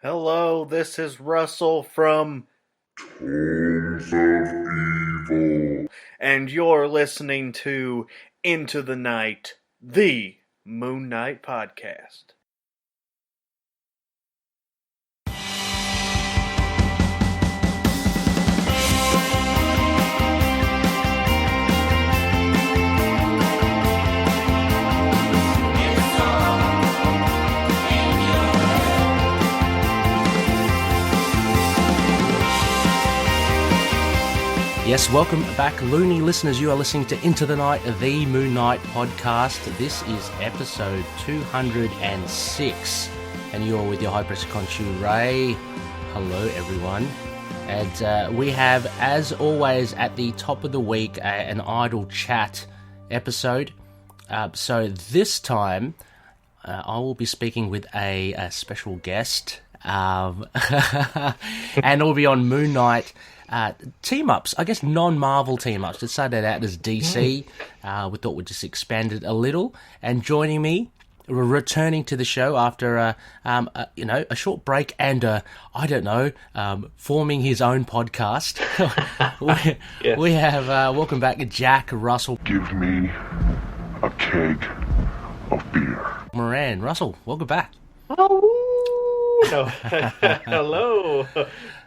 Hello, this is Russell from Tones of Evil. and you're listening to Into the Night, the Moon Knight podcast. Yes, welcome back, Looney listeners. You are listening to Into the Night, the Moon Knight podcast. This is episode 206, and you're with your high-pressure KHONSHU, Ray. Hello, everyone. And we have, as always, at the top of the week, an idle chat episode. So this time, I will be speaking with a special guest, and it will be on Moon Knight. Team-ups, I guess non-Marvel team-ups. To start that out as DC, we thought we'd just expand it a little. And joining me, returning to the show after a short break and forming his own podcast. we have welcome back Jack Russell. Give me a keg of beer. Moran, Russell, welcome back. No. Hello.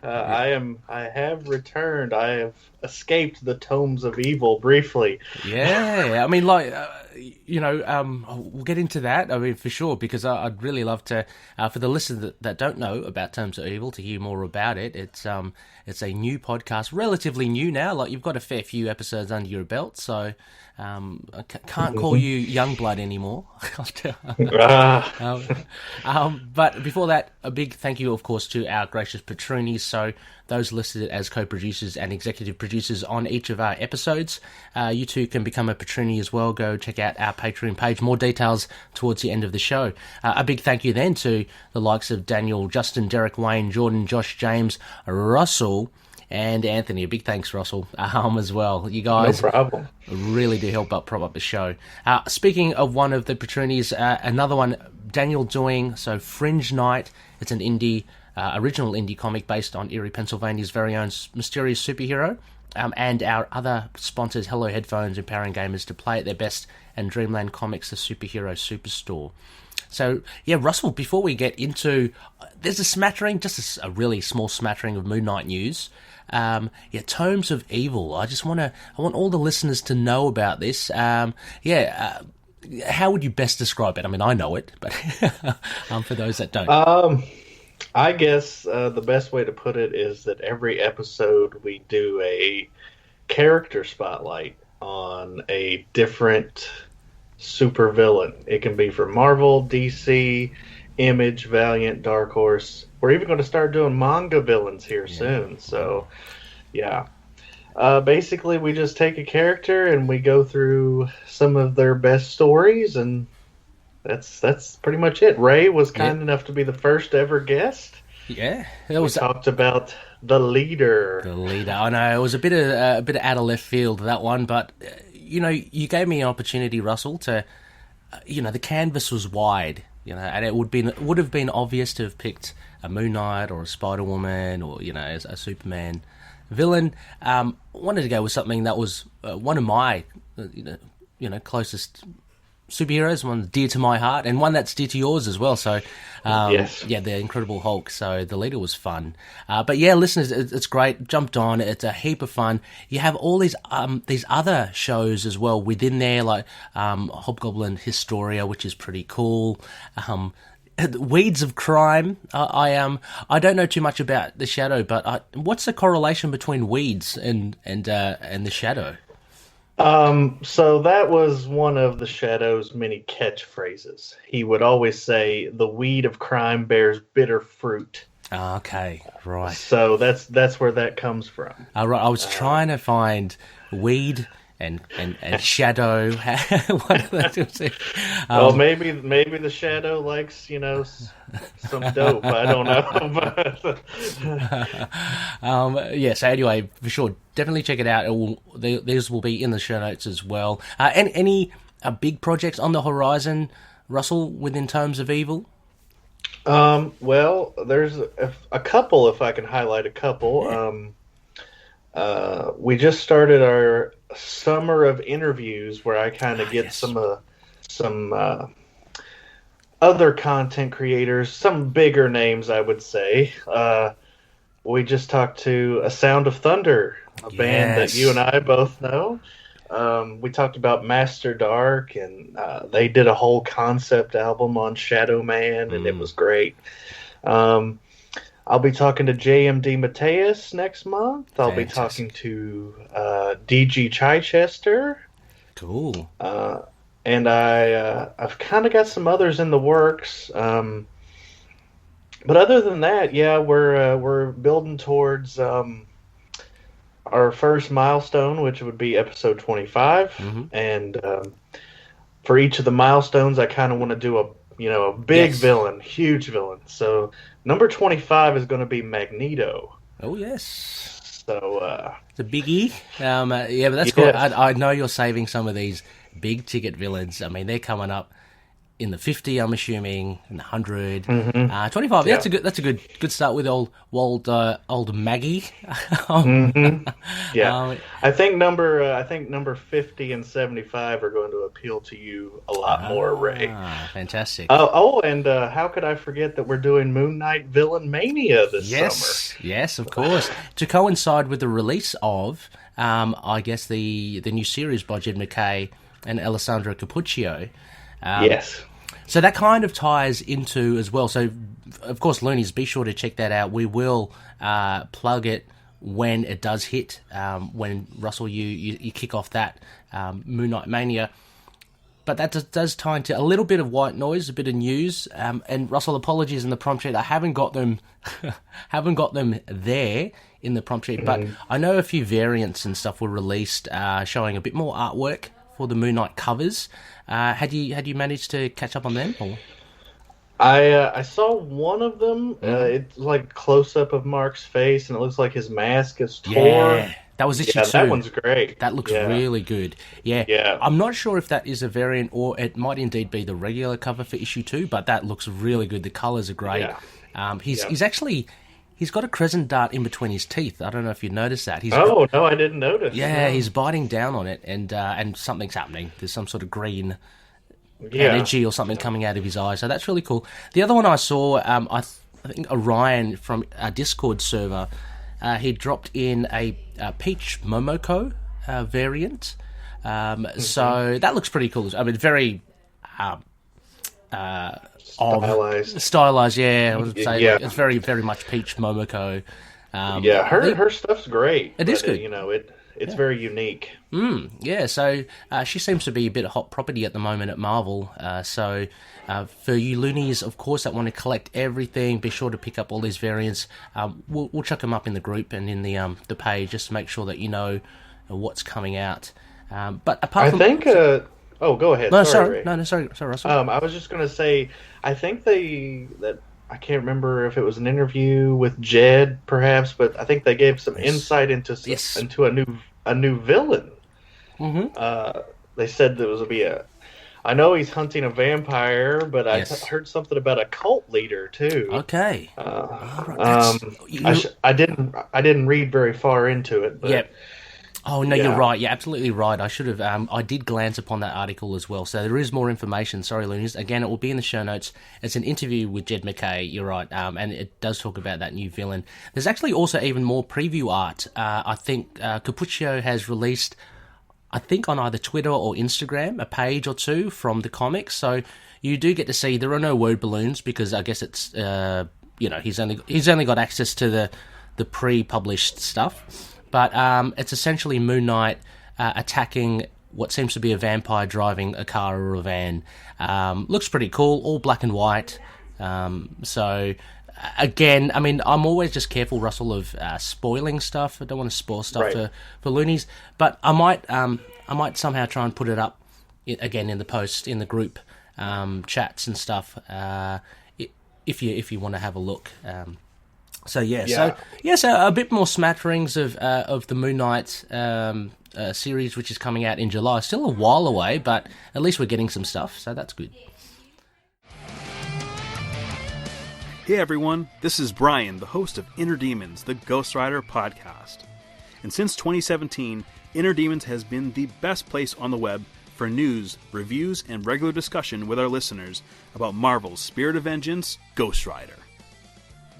I have returned. I have escaped the tomes of evil briefly. Yeah, I mean, we'll get into that. I mean, for sure, because I'd really love to, for the listeners that don't know about Tomes of Evil, to hear more about it. It's a new podcast, relatively new now. Like, you've got a fair few episodes under your belt, so I can't call you Youngblood anymore. But before that, a big thank you, of course, to our gracious patronies. So those listed as co-producers and executive producers on each of our episodes. You too can become a patronie as well. Go check out our Patreon page. More details towards the end of the show. A big thank you then to the likes of Daniel, Justin, Derek, Wayne, Jordan, Josh, James, Russell, and Anthony. A big thanks, Russell, as well. You guys No problem. really do help prop up the show. Speaking of one of the patronies, another one, Daniel doing Fringe Knight. It's an original indie comic based on Erie, Pennsylvania's very own mysterious superhero. And our other sponsors, Hello Headphones, empowering gamers to play at their best, and Dreamland Comics, the superhero superstore. So, yeah, Russell, before we get into... there's a smattering, just a really small smattering of Moon Knight news. Tomes of Evil. I want all the listeners to know about this. How would you best describe it? I mean, I know it, but for those that don't. I guess the best way to put it is that every episode we do a character spotlight on a different supervillain. It can be from Marvel, DC, Image, Valiant, Dark Horse. We're even going to start doing manga villains here soon. So, yeah. Basically, we just take a character and we go through some of their best stories, and that's pretty much it. Ray was kind enough to be the first ever guest. Yeah, we talked about the leader. The leader. I know it was a bit of out of left field, that one, but you gave me an opportunity, Russell, to the canvas was wide, and it would have been obvious to have picked a Moon Knight or a Spider-Woman or a Superman villain. Wanted to go with something that was one of my closest superheroes, one dear to my heart, and one that's dear to yours as well. So, yes. The Incredible Hulk. So the leader was fun. But yeah, listeners, it's great. Jumped on. It's a heap of fun. You have all these other shows as well within there, like Hobgoblin Historia, which is pretty cool. Weeds of Crime. I don't know too much about the Shadow, but what's the correlation between Weeds and the Shadow? So that was one of the Shadow's many catchphrases. He would always say, "The weed of crime bears bitter fruit." Okay, right. So that's where that comes from. Right. I was trying to find weed and Shadow. Well, maybe the Shadow likes some dope. I don't know. So anyway, for sure, definitely check it out. These will be in the show notes as well. Any big projects on the horizon, Russell, within Tomes of Evil? Well, there's a couple, if I can highlight a couple. We just started our summer of interviews where I kind of get Yes. some other content creators, some bigger names, I would say. We just talked to A Sound of Thunder, a band that you and I both know. We talked about Master Dark, and they did a whole concept album on Shadow Man, and it was great. I'll be talking to JMD Mateus next month. I'll be talking to DG Chichester. Cool. And I've kind of got some others in the works. But other than that, yeah, we're building towards our first milestone, which would be episode 25. And for each of the milestones, I kind of want to do a big villain, huge villain. So number 25 is going to be Magneto. Oh yes. So it's a biggie. Yeah, but that's cool. I know you're saving some of these big ticket villains. I mean, they're coming up in the 50, I'm assuming, in the 100, 25. Yeah. That's a good start with old Maggie. Yeah, I think number 50 and 75 are going to appeal to you a lot more, Ray. Fantastic. And how could I forget that we're doing Moon Knight Villain Mania this summer? Yes, of course. To coincide with the release of, I guess, the new series by Jed MacKay and Alessandro Cappuccio. Yes. So that kind of ties into as well. So, of course, Loonies, be sure to check that out. We will plug it when it does hit. When Russell, you kick off that Moon Knight Mania. But that does tie into a little bit of white noise, a bit of news. And Russell, apologies in the prompt sheet. I haven't got them there in the prompt sheet. But I know a few variants and stuff were released showing a bit more artwork for the Moon Knight covers. Had you managed to catch up on them? Or? I saw one of them. It's like a close up of Mark's face, and it looks like his mask is torn. Yeah, that was issue 2. That one's great. That looks really good. Yeah, I'm not sure if that is a variant or it might indeed be the regular cover for issue 2, but that looks really good. The colors are great. Yeah. He's got a crescent dart in between his teeth. I don't know if you noticed that. No, I didn't notice. Yeah, he's biting down on it, and something's happening. There's some sort of green energy or something coming out of his eye. So that's really cool. The other one I saw, I think Orion from our Discord server, he dropped in a Peach Momoko variant. So that looks pretty cool. I mean, very stylized, yeah. I would say it's very, very much Peach Momoko. Her stuff's great. It is good. It's very unique. So she seems to be a bit of hot property at the moment at Marvel. So for you loonies, of course, that want to collect everything, be sure to pick up all these variants. We'll chuck them up in the group and in the page just to make sure that you know what's coming out. But apart from... I think... go ahead. No, sorry, Russell. I was just going to say, I think I can't remember if it was an interview with Jed, perhaps, but I think they gave some insight into a new villain. They said there was to be I know he's hunting a vampire, but I heard something about a cult leader too. Okay. I didn't read very far into it, but. Yep. Oh, no, you're right. You're absolutely right. I should have... I did glance upon that article as well. So there is more information. Sorry, Loonies. Again, it will be in the show notes. It's an interview with Jed MacKay. You're right. And it does talk about that new villain. There's actually also even more preview art. I think Cappuccio has released, I think on either Twitter or Instagram, a page or two from the comics. So you do get to see... There are no word balloons because I guess it's... he's only got access to the pre-published stuff. But it's essentially Moon Knight attacking what seems to be a vampire driving a car or a van. Looks pretty cool, all black and white. So, again, I mean, I'm always just careful, Russell, of spoiling stuff. I don't want to spoil stuff for loonies. But I might somehow try and put it up, again, in the post, in the group chats and stuff, if you want to have a look. So a bit more smatterings of the Moon Knight series, which is coming out in July. Still a while away, but at least we're getting some stuff, so that's good. Hey everyone, this is Brian, the host of Inner Demons, the Ghost Rider podcast. And since 2017, Inner Demons has been the best place on the web for news, reviews, and regular discussion with our listeners about Marvel's Spirit of Vengeance, Ghost Rider.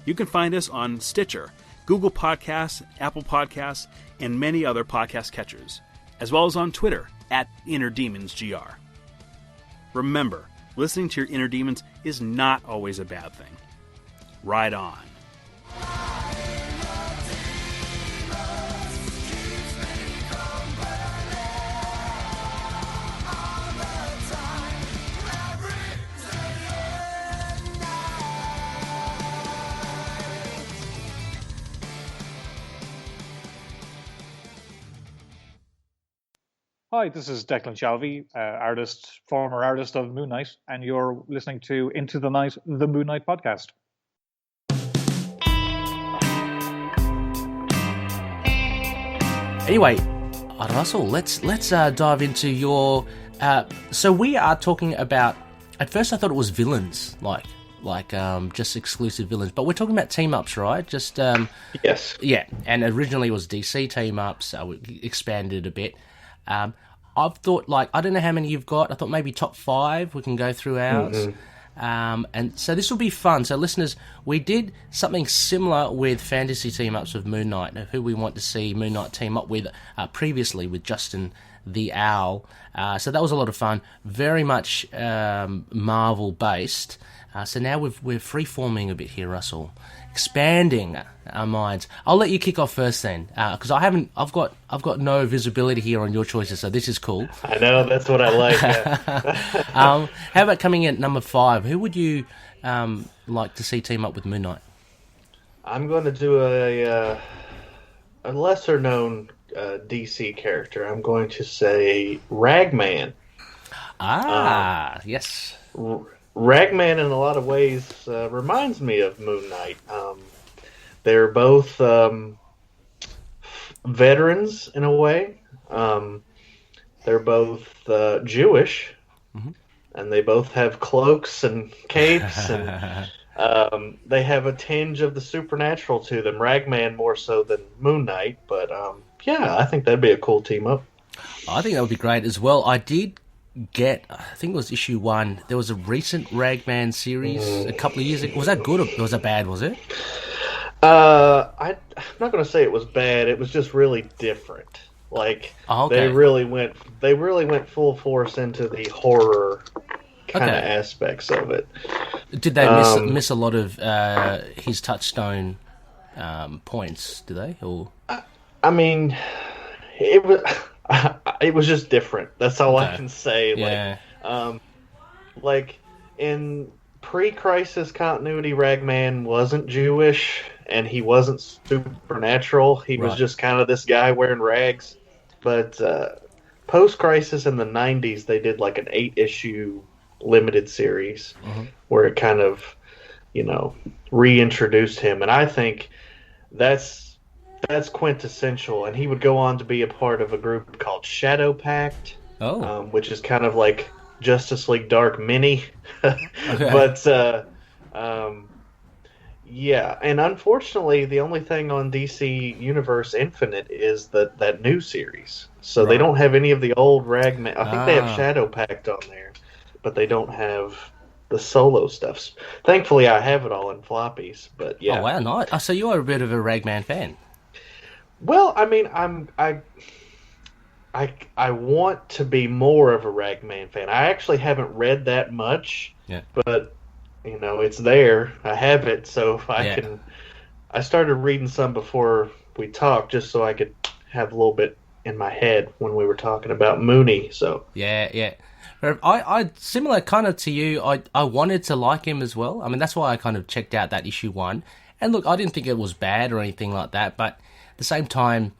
You can find us on Stitcher, Google Podcasts, Apple Podcasts, and many other podcast catchers, as well as on Twitter at InnerDemonsGR. Remember, listening to your inner demons is not always a bad thing. Ride on. Hi, this is Declan Shalvey, former artist of Moon Knight, and you're listening to Into the Night, the Moon Knight podcast. Anyway, Russell, let's dive into your. So we are talking about. At first, I thought it was villains, like just exclusive villains, but we're talking about team ups, right? Just Yes. Yeah, and originally it was DC team ups. We expanded a bit. I've thought, I don't know how many you've got. I thought maybe top 5. We can go through ours. Mm-hmm. And so this will be fun. So listeners, we did something similar with fantasy team-ups with Moon Knight, who we want to see Moon Knight team up with previously with Justin the Owl. So that was a lot of fun. Very much Marvel-based. So now we're free-forming a bit here, Russell. Expanding our minds. I'll let you kick off first then, because I've got no visibility here on your choices, so this is cool. I know, that's what I like. Yeah. How about coming in at number 5? Who would you like to see team up with Moon Knight? I'm going to do a lesser-known DC character. I'm going to say Ragman. Yes. Ragman, in a lot of ways, reminds me of Moon Knight. They're both veterans, in a way. They're both Jewish, mm-hmm. and they both have cloaks and capes, and they have a tinge of the supernatural to them. Ragman more so than Moon Knight, but yeah, I think that'd be a cool team-up. I think that would be great as well. I think it was issue 1. There was a recent Ragman series a couple of years ago. Was that good or was that bad, was it? I'm not going to say it was bad. It was just really different. Okay. They really went full force into the horror kind of aspects of it. Did they miss a lot of his touchstone points, did they? Or I mean, it was just different. That's all I can say. Yeah. Like in pre-crisis continuity, Ragman wasn't Jewish and he wasn't supernatural. He was just kind of this guy wearing rags. But post-crisis in the 90s, they did like an 8-issue limited series where it kind of, reintroduced him. And I think that's quintessential, and he would go on to be a part of a group called Shadow Pact, which is kind of like Justice League Dark Mini. But yeah, and unfortunately, the only thing on DC Universe Infinite is that new series. So they don't have any of the old Ragman. I think they have Shadow Pact on there, but they don't have the solo stuff. Thankfully, I have it all in floppies. But yeah. Oh wow, nice. So you are a bit of a Ragman fan. Well, I mean, I want to be more of a Ragman fan. I actually haven't read that much, but it's there. I have it, so if I can. I started reading some before we talked, just so I could have a little bit in my head when we were talking about Mooney. So yeah. I similar kind of to you. I wanted to like him as well. I mean, that's why I kind of checked out that issue 1. And look, I didn't think it was bad or anything like that, but at the same time,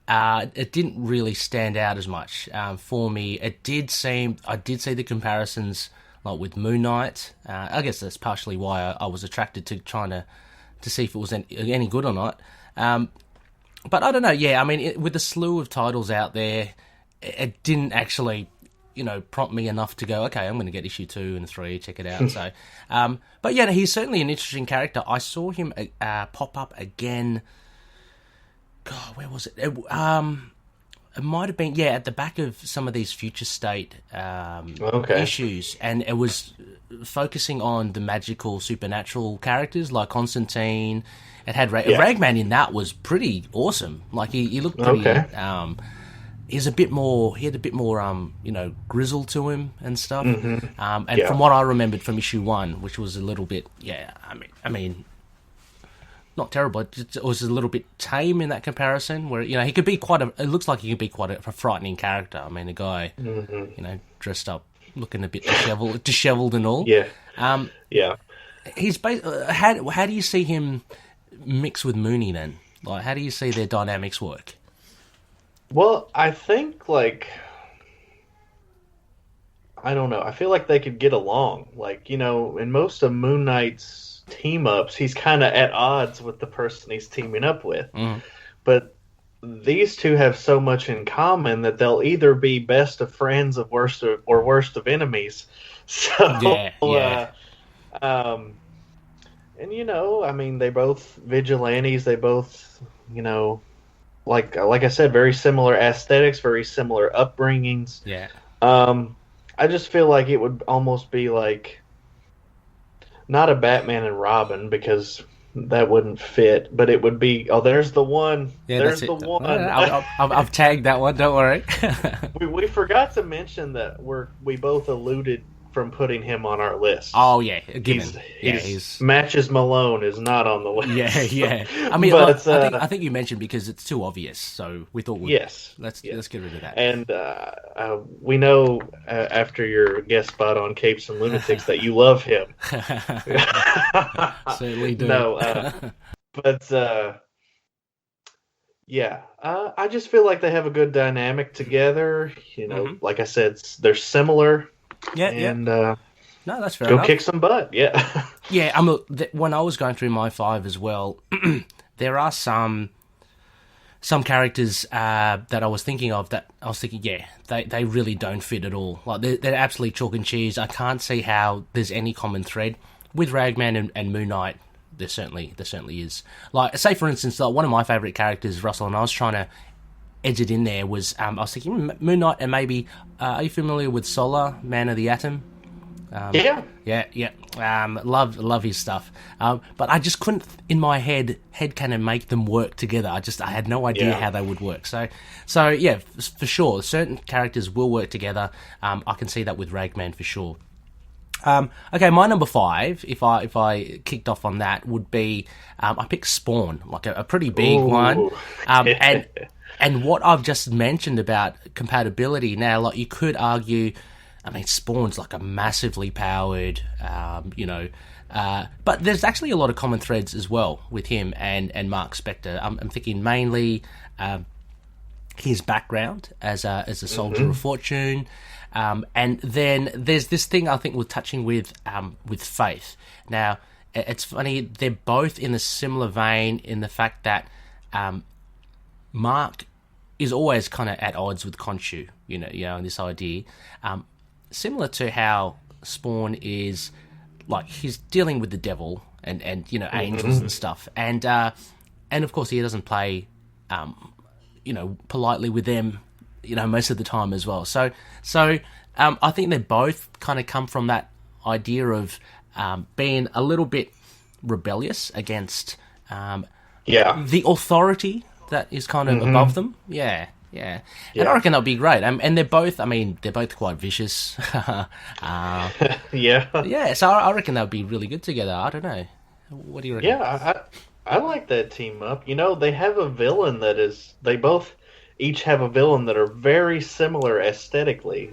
it didn't really stand out as much for me. I did see the comparisons like with Moon Knight. I guess that's partially why I was attracted to trying to see if it was any good or not. But I don't know. Yeah, I mean, with the slew of titles out there, it didn't actually prompt me enough to go, okay, I'm going to get issue 2 and 3, check it out. So, but yeah, he's certainly an interesting character. I saw him pop up again. God, where was it? It might have been, at the back of some of these Future State issues, and it was focusing on the magical supernatural characters like Constantine. It had Ragman in that was pretty awesome. Like he looked pretty. He had a bit more, grizzle to him and stuff. And from what I remembered from issue 1, which was a little bit, I mean, not terrible. It was a little bit tame in that comparison. Where he could be it looks like he could be quite a frightening character. I mean, a guy, dressed up, looking a bit disheveled and all. He's how do you see him mix with Mooney then? Like, how do you see their dynamics work? Well, I think, I don't know. I feel like they could get along. Like, in most of Moon Knight's team-ups, he's kind of at odds with the person he's teaming up with. But these two have so much in common that they'll either be best of friends or worst of enemies. So, I mean, they both vigilantes. They both, like I said, very similar aesthetics, very similar upbringings. I just feel like it would almost be like not a Batman and Robin, because that wouldn't fit, but it would be, there's the one. There's the one. I've tagged that one, don't worry. we forgot to mention that we both alluded from putting him on our list. Oh yeah, given. He's Matches Malone is not on the list. I mean, but, I think you mentioned because it's too obvious, so we thought let's get rid of that. And we know after your guest spot on Capes and Lunatics that you love him. Certainly do. No, but I just feel like they have a good dynamic together. Like I said, they're similar. No, that's fair enough. Go kick some butt, when I was going through my 5 as well, there are some characters that I was thinking of that I was thinking, they really don't fit at all. Like they're absolutely chalk and cheese. I can't see how there's any common thread with Ragman and Moon Knight. There certainly is. Like, say for instance, one of my favourite characters, Russell, and I was trying to edge it in there, was I was thinking Moon Knight and maybe are you familiar with Solar, Man of the Atom? Love his stuff, but I just couldn't in my head kind of make them work together. I had no idea how they would work. So for sure, certain characters will work together. I can see that with Ragman for sure. Okay, my number 5, if I kicked off on that, would be I picked Spawn, like a pretty big one, and what I've just mentioned about compatibility. Now, like, you could argue, I mean, Spawn's like a massively powered, but there's actually a lot of common threads as well with him and Mark Spector. I'm thinking mainly his background as a soldier of fortune, and then there's this thing I think we're touching with Faith. Now, it's funny, they're both in a similar vein in the fact that Mark is always kind of at odds with KHONSHU, and this idea, similar to how Spawn is, like, he's dealing with the devil and angels and stuff, and of course he doesn't play, politely with them, most of the time as well. So I think they both kind of come from that idea of being a little bit rebellious against the authority that is kind of above them. And I reckon that'll be great. And they're both quite vicious. So I reckon they'll be really good together. I don't know. What do you reckon? I like that team up. They have a villain they both each have a villain that are very similar aesthetically.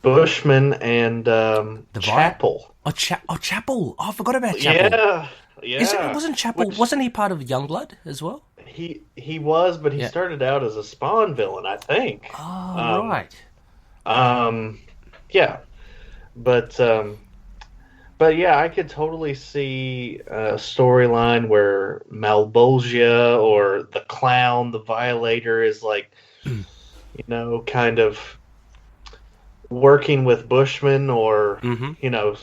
Bushman and Chapel. Chapel. Oh, I forgot about Chapel. Yeah. Wasn't he part of Youngblood as well? He was, but he started out as a Spawn villain, I think. Oh, right. But yeah, I could totally see a storyline where Malbolgia or the Clown, the Violator, is like, kind of working with Bushman, or Mm-hmm. you know,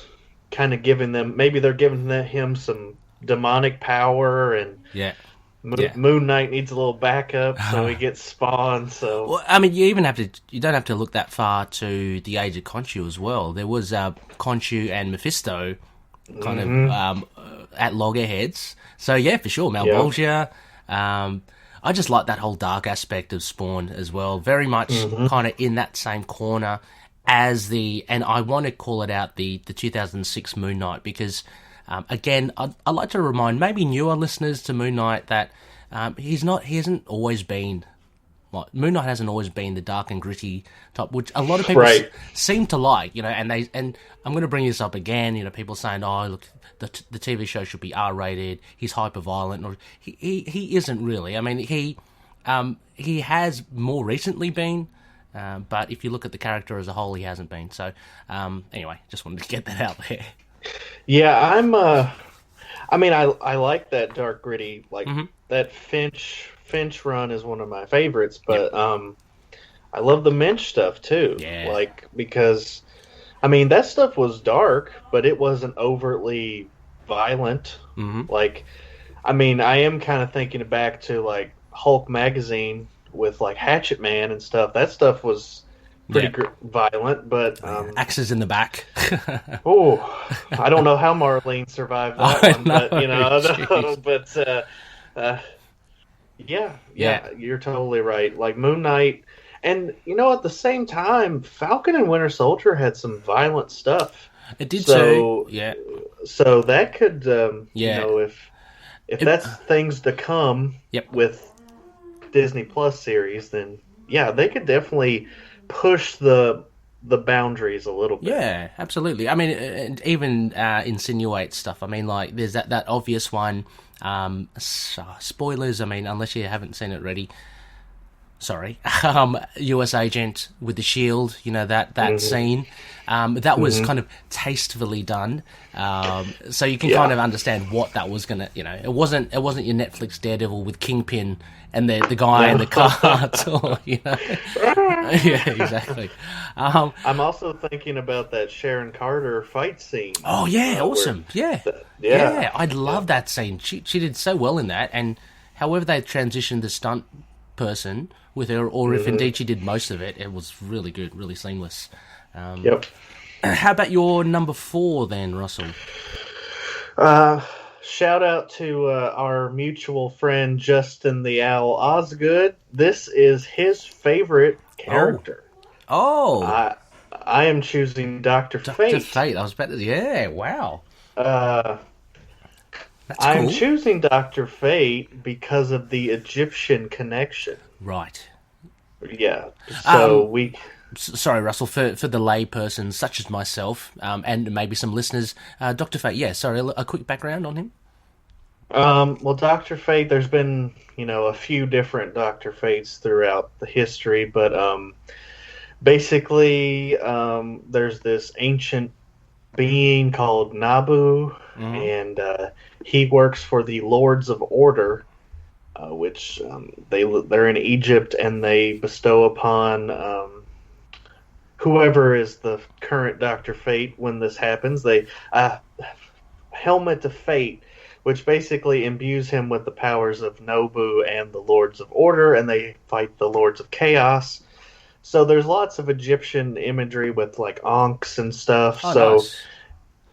kind of giving them, maybe they're giving him some demonic power, and Yeah. Yeah. Moon Knight needs a little backup, so he gets spawned. So Well, I mean, you don't have to look that far to the age of Khonshu as well. There was Khonshu and Mephisto kind of at loggerheads. So yeah, for sure, Malbolgia. I just like that whole dark aspect of Spawn as well. Very much kind of in that same corner as and I want to call it out, the 2006 Moon Knight, because again, I'd like to remind maybe newer listeners to Moon Knight that he hasn't always been. Moon Knight hasn't always been the dark and gritty type, which a lot of people seem to like, you know. And I'm going to bring this up again. You know, people saying, "Oh, look, the TV show should be R-rated. He's hyper violent." Or he isn't really. I mean, he has more recently been, but if you look at the character as a whole, he hasn't been. So anyway, just wanted to get that out there. Yeah, I mean, I like that dark gritty, like that Finch run is one of my favorites, but I love the Minch stuff too. Yeah. Like, because I mean that stuff was dark, but it wasn't overtly violent. Like, I mean, I am kind of thinking back to like Hulk magazine with like Hatchet Man and stuff. That stuff was pretty violent, but axes in the back. Oh, I don't know how Marlene survived that one, but you know, but yeah, you're totally right. Like Moon Knight, and you know, at the same time, Falcon and Winter Soldier had some violent stuff. It did too. Yeah. So that could, you know, if that's things to come with Disney Plus series, then yeah, they could definitely push the boundaries a little bit. Yeah, absolutely. I mean, and even insinuate stuff. I mean, like there's that obvious one. Spoilers. I mean, unless you haven't seen it already. Sorry. U.S. agent with the shield. You know that scene. That was kind of tastefully done. So you can kind of understand what that was gonna. You know, it wasn't your Netflix Daredevil with Kingpin and the guy in the carts, or you know. Yeah, exactly. I'm also thinking about that Sharon Carter fight scene. Oh yeah, awesome. Yeah, I love that scene. She did so well in that, and however they transitioned the stunt person with her, or if indeed she did most of it, it was really good, really seamless. How about your number 4 then, Russell? Shout out to our mutual friend Justin the Owl Osgood. This is his favorite character. Oh. I am choosing Dr. Fate. Dr. Fate. I was about to. Wow. That's cool. I'm choosing Dr. Fate because of the Egyptian connection. Right. Yeah. So Sorry, Russell, for the lay person such as myself, and maybe some listeners, Dr. Fate, sorry, a quick background on him? Well, Dr. Fate, there's been, you know, a few different Dr. Fates throughout the history, but basically there's this ancient being called Nabu, and he works for the Lords of Order, which they're in Egypt, and they bestow upon whoever is the current Dr. Fate when this happens. They Helmet of Fate, which basically imbues him with the powers of Nobu and the Lords of Order, and they fight the Lords of Chaos. So there's lots of Egyptian imagery with like Ankhs and stuff. So nice.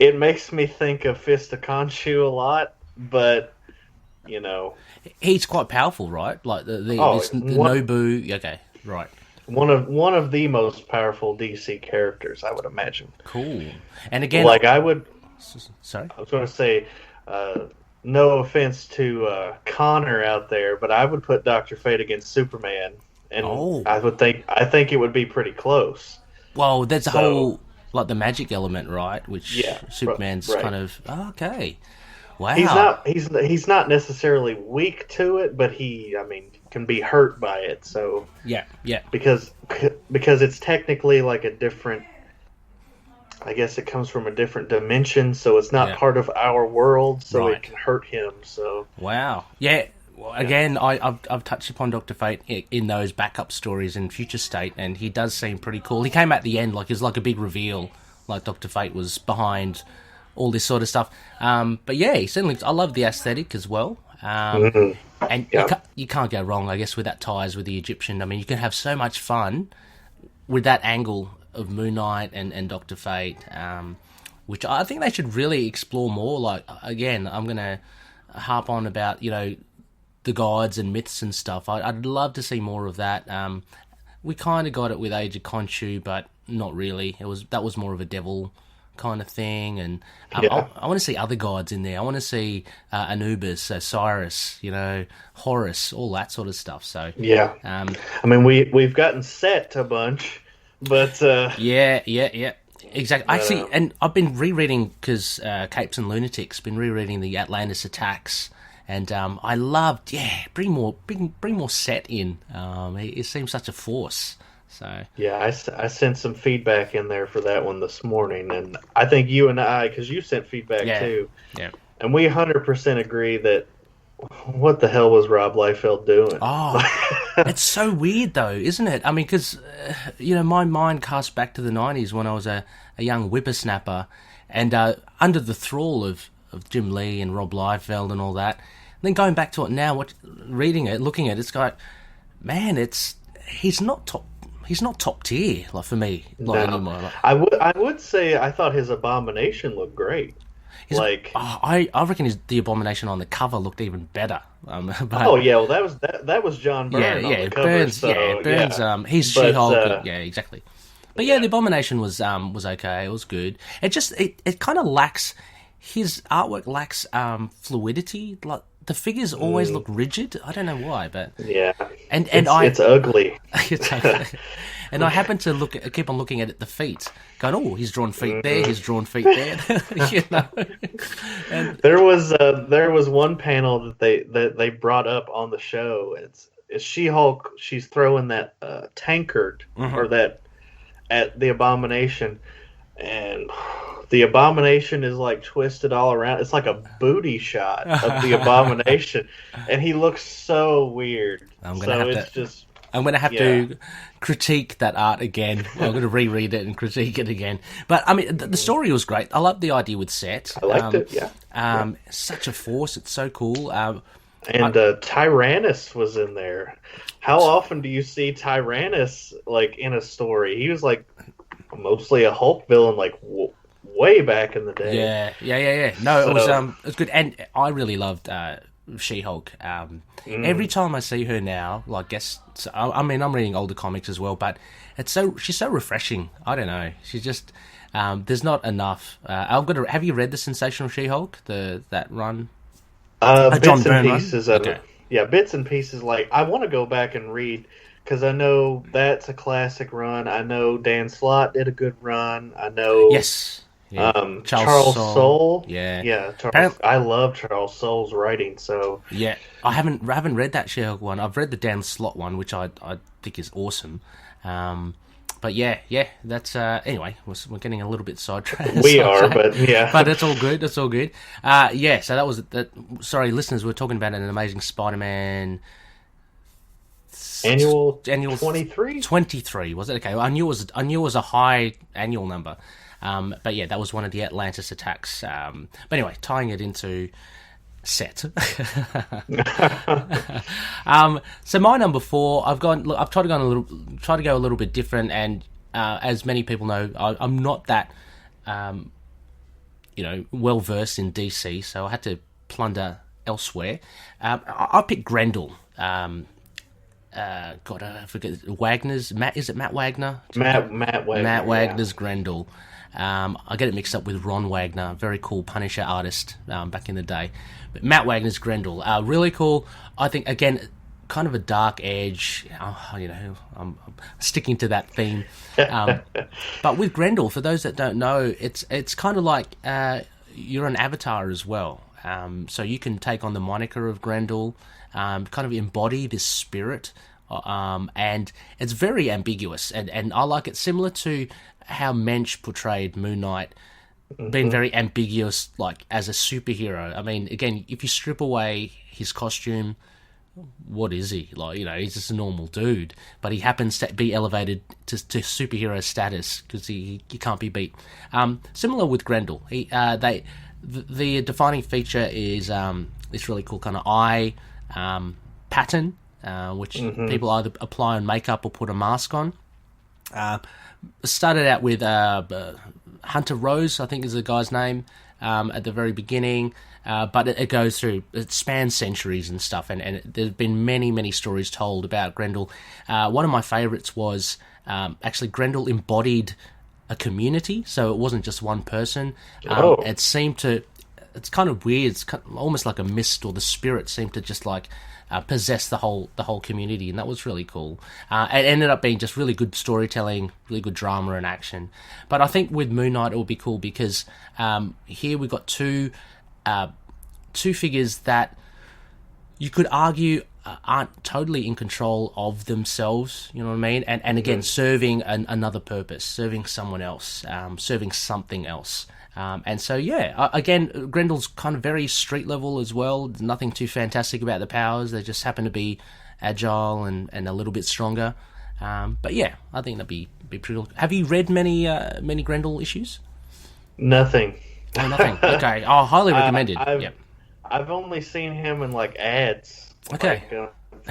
It makes me think of Fist of Khonshu a lot, but you know, he's quite powerful, right? Like the Nobu. Okay, right. One of the most powerful DC characters, I would imagine. Cool. And again, like I would. Sorry, I was going to say, no offense to Connor out there, but I would put Dr. Fate against Superman, and I think it would be pretty close. Well, that's a whole like the magic element, right? Which Superman's kind of okay. Wow. He's not necessarily weak to it, but can be hurt by it. So yeah. Because it's technically like a different. I guess it comes from a different dimension, so it's not part of our world, so it can hurt him. So wow, yeah. again, I've touched upon Dr. Fate in those backup stories in Future State, and he does seem pretty cool. He came at the end like it was like a big reveal, like Dr. Fate was behind all this sort of stuff. But yeah, he certainly. I love the aesthetic as well. And you can't go wrong, I guess, with that ties with the Egyptian. I mean, you can have so much fun with that angle of Moon Knight and Dr. Fate, which I think they should really explore more. Like, again, I'm going to harp on about, the gods and myths and stuff. I'd love to see more of that. We kind of got it with Age of Khonshu, but not really. That was more of a devil kind of thing, and I want to see other gods in there. I want to see Anubis, Osiris, Horus, all that sort of stuff. So I mean, we've gotten Set a bunch, but yeah, exactly. Actually, and I've been rereading because Capes and Lunatics been rereading the Atlantis attacks, and I loved bring more Set in. It seems such a force. So yeah, I sent some feedback in there for that one this morning, and I think you and I, because you sent feedback too, and we 100% agree that what the hell was Rob Liefeld doing? Oh, it's so weird though, isn't it? I mean, because my mind casts back to the 90s when I was a young whippersnapper, and under the thrall of Jim Lee and Rob Liefeld and all that. And then going back to it now, reading it, looking at it, it's like, man, he's not top tier, like, for me, anymore. Like, I would say I thought his Abomination looked great. I reckon the Abomination on the cover looked even better. But, well, that was John Byrne on the cover. Burns, he's She-Hulk. Exactly. But the Abomination was okay. It was good. It kind of lacks, his artwork lacks fluidity. Like, the figures always look rigid. I don't know why, but and it's ugly. It's ugly. And I happen to keep on looking at the feet, going, "Oh, he's drawn feet there. He's drawn feet there." And there was one panel that they brought up on the show. It's She-Hulk. She's throwing that tankard or that at the Abomination, and the Abomination is like twisted all around. It's like a booty shot of the Abomination, and he looks so weird. I'm gonna have to critique that art again. I'm gonna reread it and critique it again. But I mean, the story was great. I loved the idea with Set. I liked it. Yeah. Such a force. It's so cool. And Tyrannus was in there. How often do you see Tyrannus like in a story? He was like mostly a Hulk villain, like way back in the day. Yeah. No, it was good, and I really loved She-Hulk. Every time I see her now, like, I'm reading older comics as well, but she's so refreshing. I don't know. She's just there's not enough. Have you read the Sensational She-Hulk? That run. Bits and pieces of it. Yeah, bits and pieces. Like, I want to go back and read, because I know that's a classic run. I know Dan Slott did a good run. I know. Yes. Yeah. Charles Soule. Yeah. I love Charles Soule's writing. So yeah, I haven't read that She-Hulk one. I've read the Dan Slott one, which I think is awesome. But yeah, that's anyway. We're getting a little bit sidetracked. We are, but yeah, but it's all good. It's all good. So that was that. Sorry, listeners, we're talking about an Amazing Spider-Man. Annual 23? 23, was it? Okay, well, I knew it was a high annual number. But yeah, that was one of the Atlantis attacks. But anyway, tying it into Set. So my number 4, I've tried to go a little bit different, and as many people know, I'm not that well versed in DC, so I had to plunder elsewhere. I picked Grendel. I forget Wagner's Matt. Is it Matt Wagner? Matt Wagner. Matt Wagner's Grendel. I get it mixed up with Ron Wagner, very cool Punisher artist back in the day. But Matt Wagner's Grendel, really cool. I think, again, kind of a dark edge. I'm sticking to that theme. But with Grendel, for those that don't know, it's kind of like you're an avatar as well. So you can take on the moniker of Grendel, kind of embody this spirit, and it's very ambiguous. And I like it, similar to how Mensch portrayed Moon Knight, being very ambiguous, like as a superhero. I mean, again, if you strip away his costume, what is he? Like, he's just a normal dude, but he happens to be elevated to superhero status because he can't be beat. Similar with Grendel. The defining feature is this really cool kind of eye pattern, which people either apply on makeup or put a mask on. Started out with Hunter Rose, I think is the guy's name, at the very beginning. But it goes through, it spans centuries and stuff, and there's been many, many stories told about Grendel. One of my favourites was actually Grendel embodied a community, so it wasn't just one person. It seemed to, it's kind of weird, it's almost like a mist, or the spirit seemed to just like possess the whole community, and that was really cool. It ended up being just really good storytelling, really good drama and action. But I think with Moon Knight it will be cool because here we've got two figures that you could argue aren't totally in control of themselves, you know what I mean? And again, serving another purpose, serving someone else, serving something else. And so, again, Grendel's kind of very street level as well. Nothing too fantastic about the powers. They just happen to be agile and a little bit stronger. But yeah, I think that'd be pretty cool. Have you read many Grendel issues? Nothing. Oh, nothing. Okay. Oh, highly recommended. I've only seen him in like ads. Okay.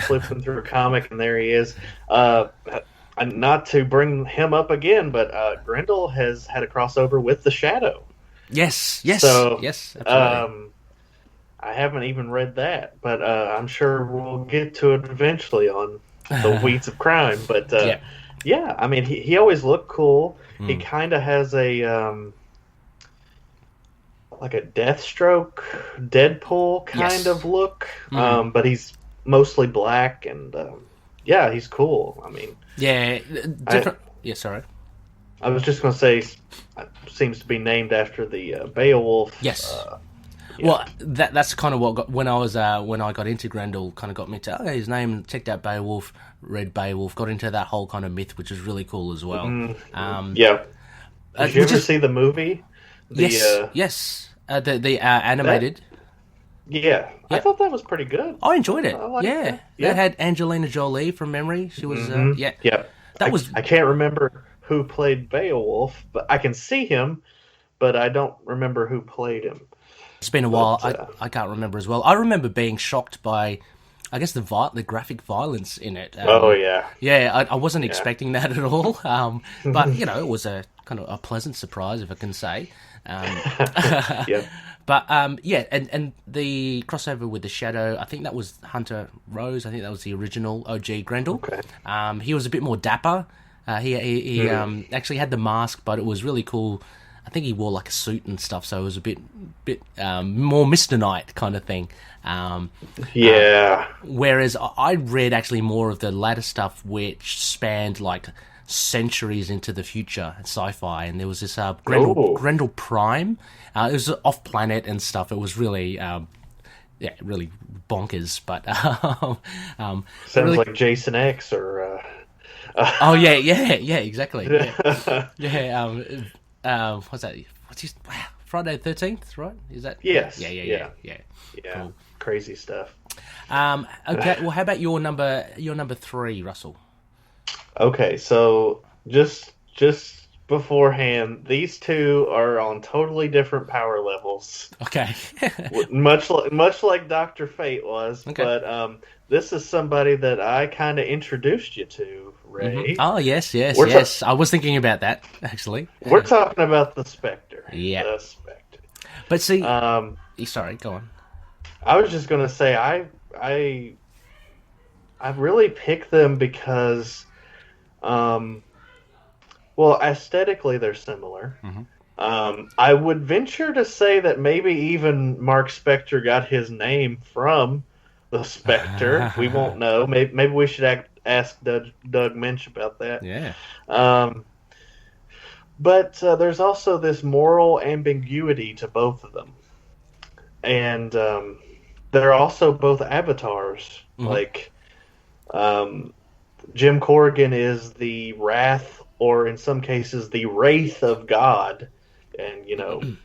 Flipping through a comic and there he is. Not to bring him up again, but Grendel has had a crossover with the Shadow. Yes. So, yes. Absolutely. I haven't even read that, but I'm sure we'll get to it eventually on the Weeds of Crime. But yeah, I mean, he always looked cool. He kind of has a like a Deathstroke, Deadpool kind of look, but he's mostly black, and he's cool. I mean, different. Sorry. I was just going to say, seems to be named after the Beowulf. Yes. Well, that's kind of what when I got into Grendel, kind of got me to his name. Checked out Beowulf, read Beowulf, got into that whole kind of myth, which is really cool as well. Did you ever see the movie? Yes. The animated. I thought that was pretty good. I enjoyed it. That had Angelina Jolie from memory. She was I can't remember who played Beowulf, but I can see him, but I don't remember who played him. It's been a while. I can't remember as well. I remember being shocked by, I guess, the graphic violence in it. I wasn't expecting that at all. But it was a kind of a pleasant surprise, if I can say. But and the crossover with the Shadow, I think that was Hunter Rose. I think that was the original OG Grendel. Okay. He was a bit more dapper. He actually had the mask, but it was really cool. I think he wore like a suit and stuff, so it was a bit more Mr. Knight kind of thing. Whereas I read actually more of the latter stuff, which spanned like centuries into the future, sci-fi, and there was this Grendel Prime. It was off planet and stuff. It was really, really bonkers. But sounds really like Jason X or. Exactly. What's that? Friday the 13th, right? Is that? Yes. Yeah. Cool. Crazy stuff. Okay. Well, how about your number 3, Russell? Okay, so just beforehand, these two are on totally different power levels. Okay. much like Dr. Fate was, okay. But this is somebody that I kind of introduced you to, Ray. Oh, yes. I was thinking about that, actually. We're talking about the Spectre. Yeah. The Spectre. But see, sorry, go on. I was just going to say, I really picked them because, aesthetically they're similar. I would venture to say that maybe even Mark Spector got his name from the Spectre. We won't know. Maybe we should ask Doug Minch about that. Yeah. But there's also this moral ambiguity to both of them. And they're also both avatars. Like, Jim Corrigan is the wrath, or in some cases, the wraith of God. And,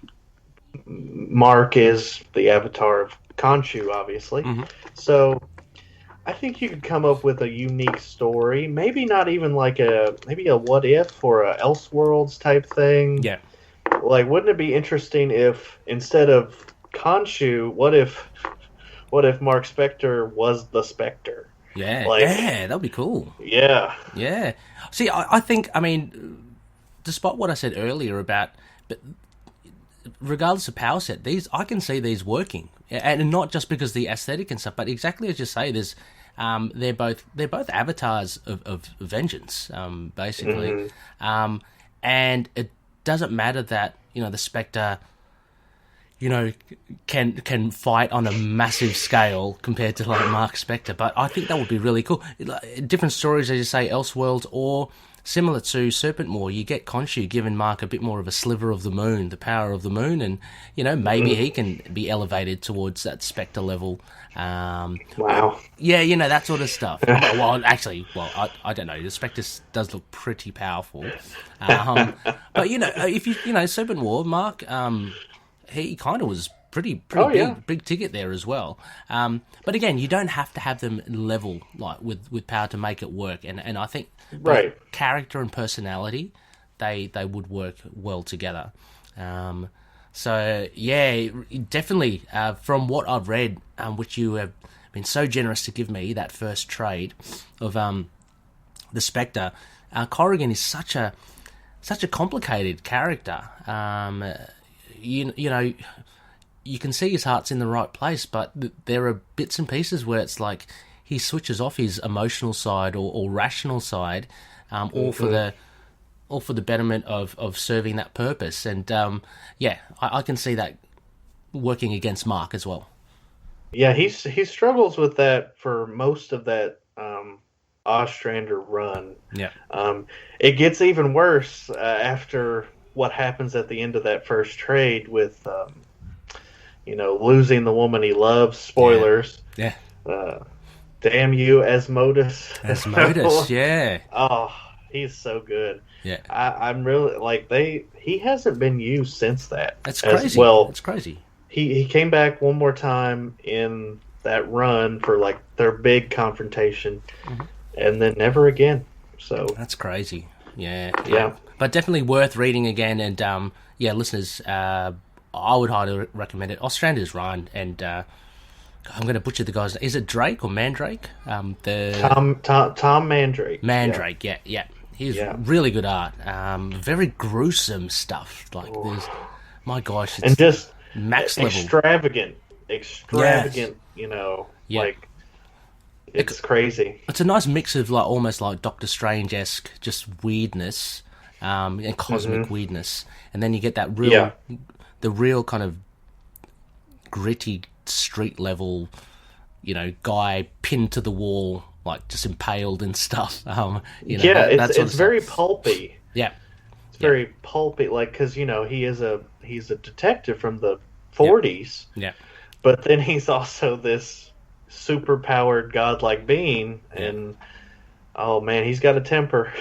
Mark is the avatar of KHONSHU, obviously. So I think you could come up with a unique story. Maybe not even like maybe a what if or a Elseworlds type thing. Yeah. Like, wouldn't it be interesting if instead of KHONSHU, what if Mark Spector was the Spectre? Yeah, Like, yeah, that'd be cool. Yeah. Yeah. See, I think, I mean, despite what I said earlier about, but regardless of power set, I can see these working, and not just because of the aesthetic and stuff, but exactly as you say, there's they're both avatars of vengeance, basically, and it doesn't matter that the Spectre, can fight on a massive scale compared to like Mark Spector, but I think that would be really cool. Different stories, as you say, Elseworlds, or similar to Serpentmoor, you get KHONSHU giving Mark a bit more of a sliver of the moon, the power of the moon, and maybe he can be elevated towards that Spectre level. Wow. Yeah, that sort of stuff. Well, actually, I don't know. The Spectre does look pretty powerful, but if you Serpentmoor, Mark, he kind of was pretty big ticket there as well. But again, you don't have to have them level like with power to make it work, and I think both character and personality they would work well together. So yeah, definitely from what I've read, which you have been so generous to give me, that first trade of the Spectre, Corrigan is such a complicated character. You can see his heart's in the right place, but there are bits and pieces where it's like he switches off his emotional side or rational side, all for the betterment of serving that purpose. And I can see that working against Mark as well. Yeah, he struggles with that for most of that Ostrander run. Yeah, it gets even worse after what happens at the end of that first trade with, losing the woman he loves. Spoilers. Yeah. Damn you, Asmodeus. Asmodeus, yeah. Oh, he's so good. Yeah. I'm really he hasn't been used since that. That's crazy. That's crazy. He came back one more time in that run for like their big confrontation, and then never again. So that's crazy. Yeah. But definitely worth reading again, and listeners, I would highly recommend it. Ostrander's run, and I'm going to butcher the guy's name. Is it Drake or Mandrake? Tom Mandrake. Mandrake, yeah. He's really good art. Very gruesome stuff. Like there's, my gosh, it's and just max level, extravagant. Like. It's crazy. It's a nice mix of like almost like Doctor Strange-esque, just weirdness, and cosmic weirdness, and then you get that the real kind of gritty street level, guy pinned to the wall, like just impaled and stuff. It's very pulpy. Yeah, it's very pulpy, like because he's a detective from the 40s. Yeah, but then he's also this super-powered godlike being, and oh man, he's got a temper.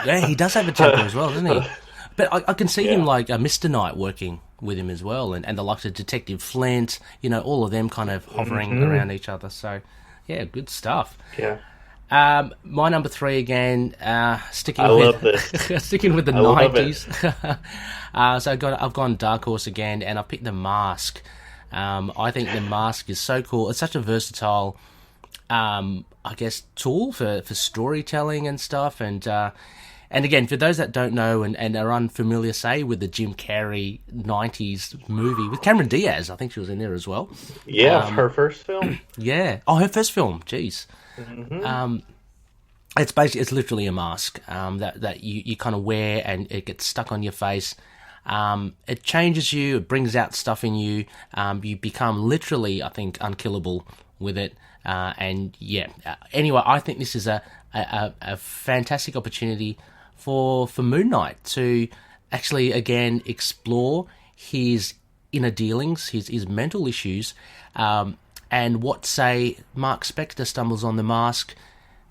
Yeah, he does have a temper as well, doesn't he? But I can see him like Mr. Knight working with him as well, and the likes of Detective Flint, all of them kind of hovering around each other. So yeah, good stuff. Yeah. My number 3 again, sticking with the 90s. So I've gone Dark Horse again, and I picked The Mask. I think The Mask is so cool. It's such a versatile, tool for storytelling and stuff. And again, for those that don't know and are unfamiliar, say, with the Jim Carrey 90s movie with Cameron Diaz, I think she was in there as well. Yeah, her first film. Yeah. Oh, her first film. Jeez. It's literally a mask that you kind of wear, and it gets stuck on your face. It changes you, it brings out stuff in you, you become literally, I think, unkillable with it, anyway, I think this is a fantastic opportunity for Moon Knight to actually, again, explore his inner dealings, his mental issues, and what, say, Mark Spector stumbles on the mask,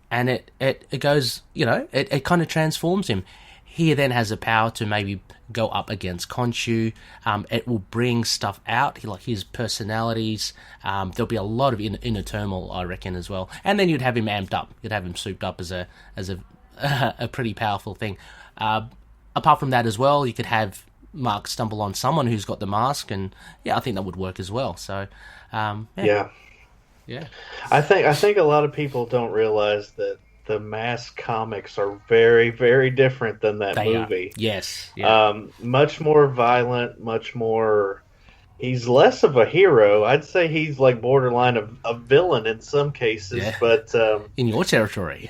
and it goes, it kind of transforms him. he then has the power to maybe go up against KHONSHU. It will bring stuff out, like his personalities. There'll be a lot of inner turmoil, I reckon, as well. And then you'd have him amped up. You'd have him souped up as a a pretty powerful thing. Apart from that as well, you could have Mark stumble on someone who's got the mask, and I think that would work as well. So, yeah. I think a lot of people don't realize that the Mask comics are very, very different than that movie. Are. Yes. Much more violent, much more... He's less of a hero. I'd say he's like borderline a villain in some cases, but... in your territory.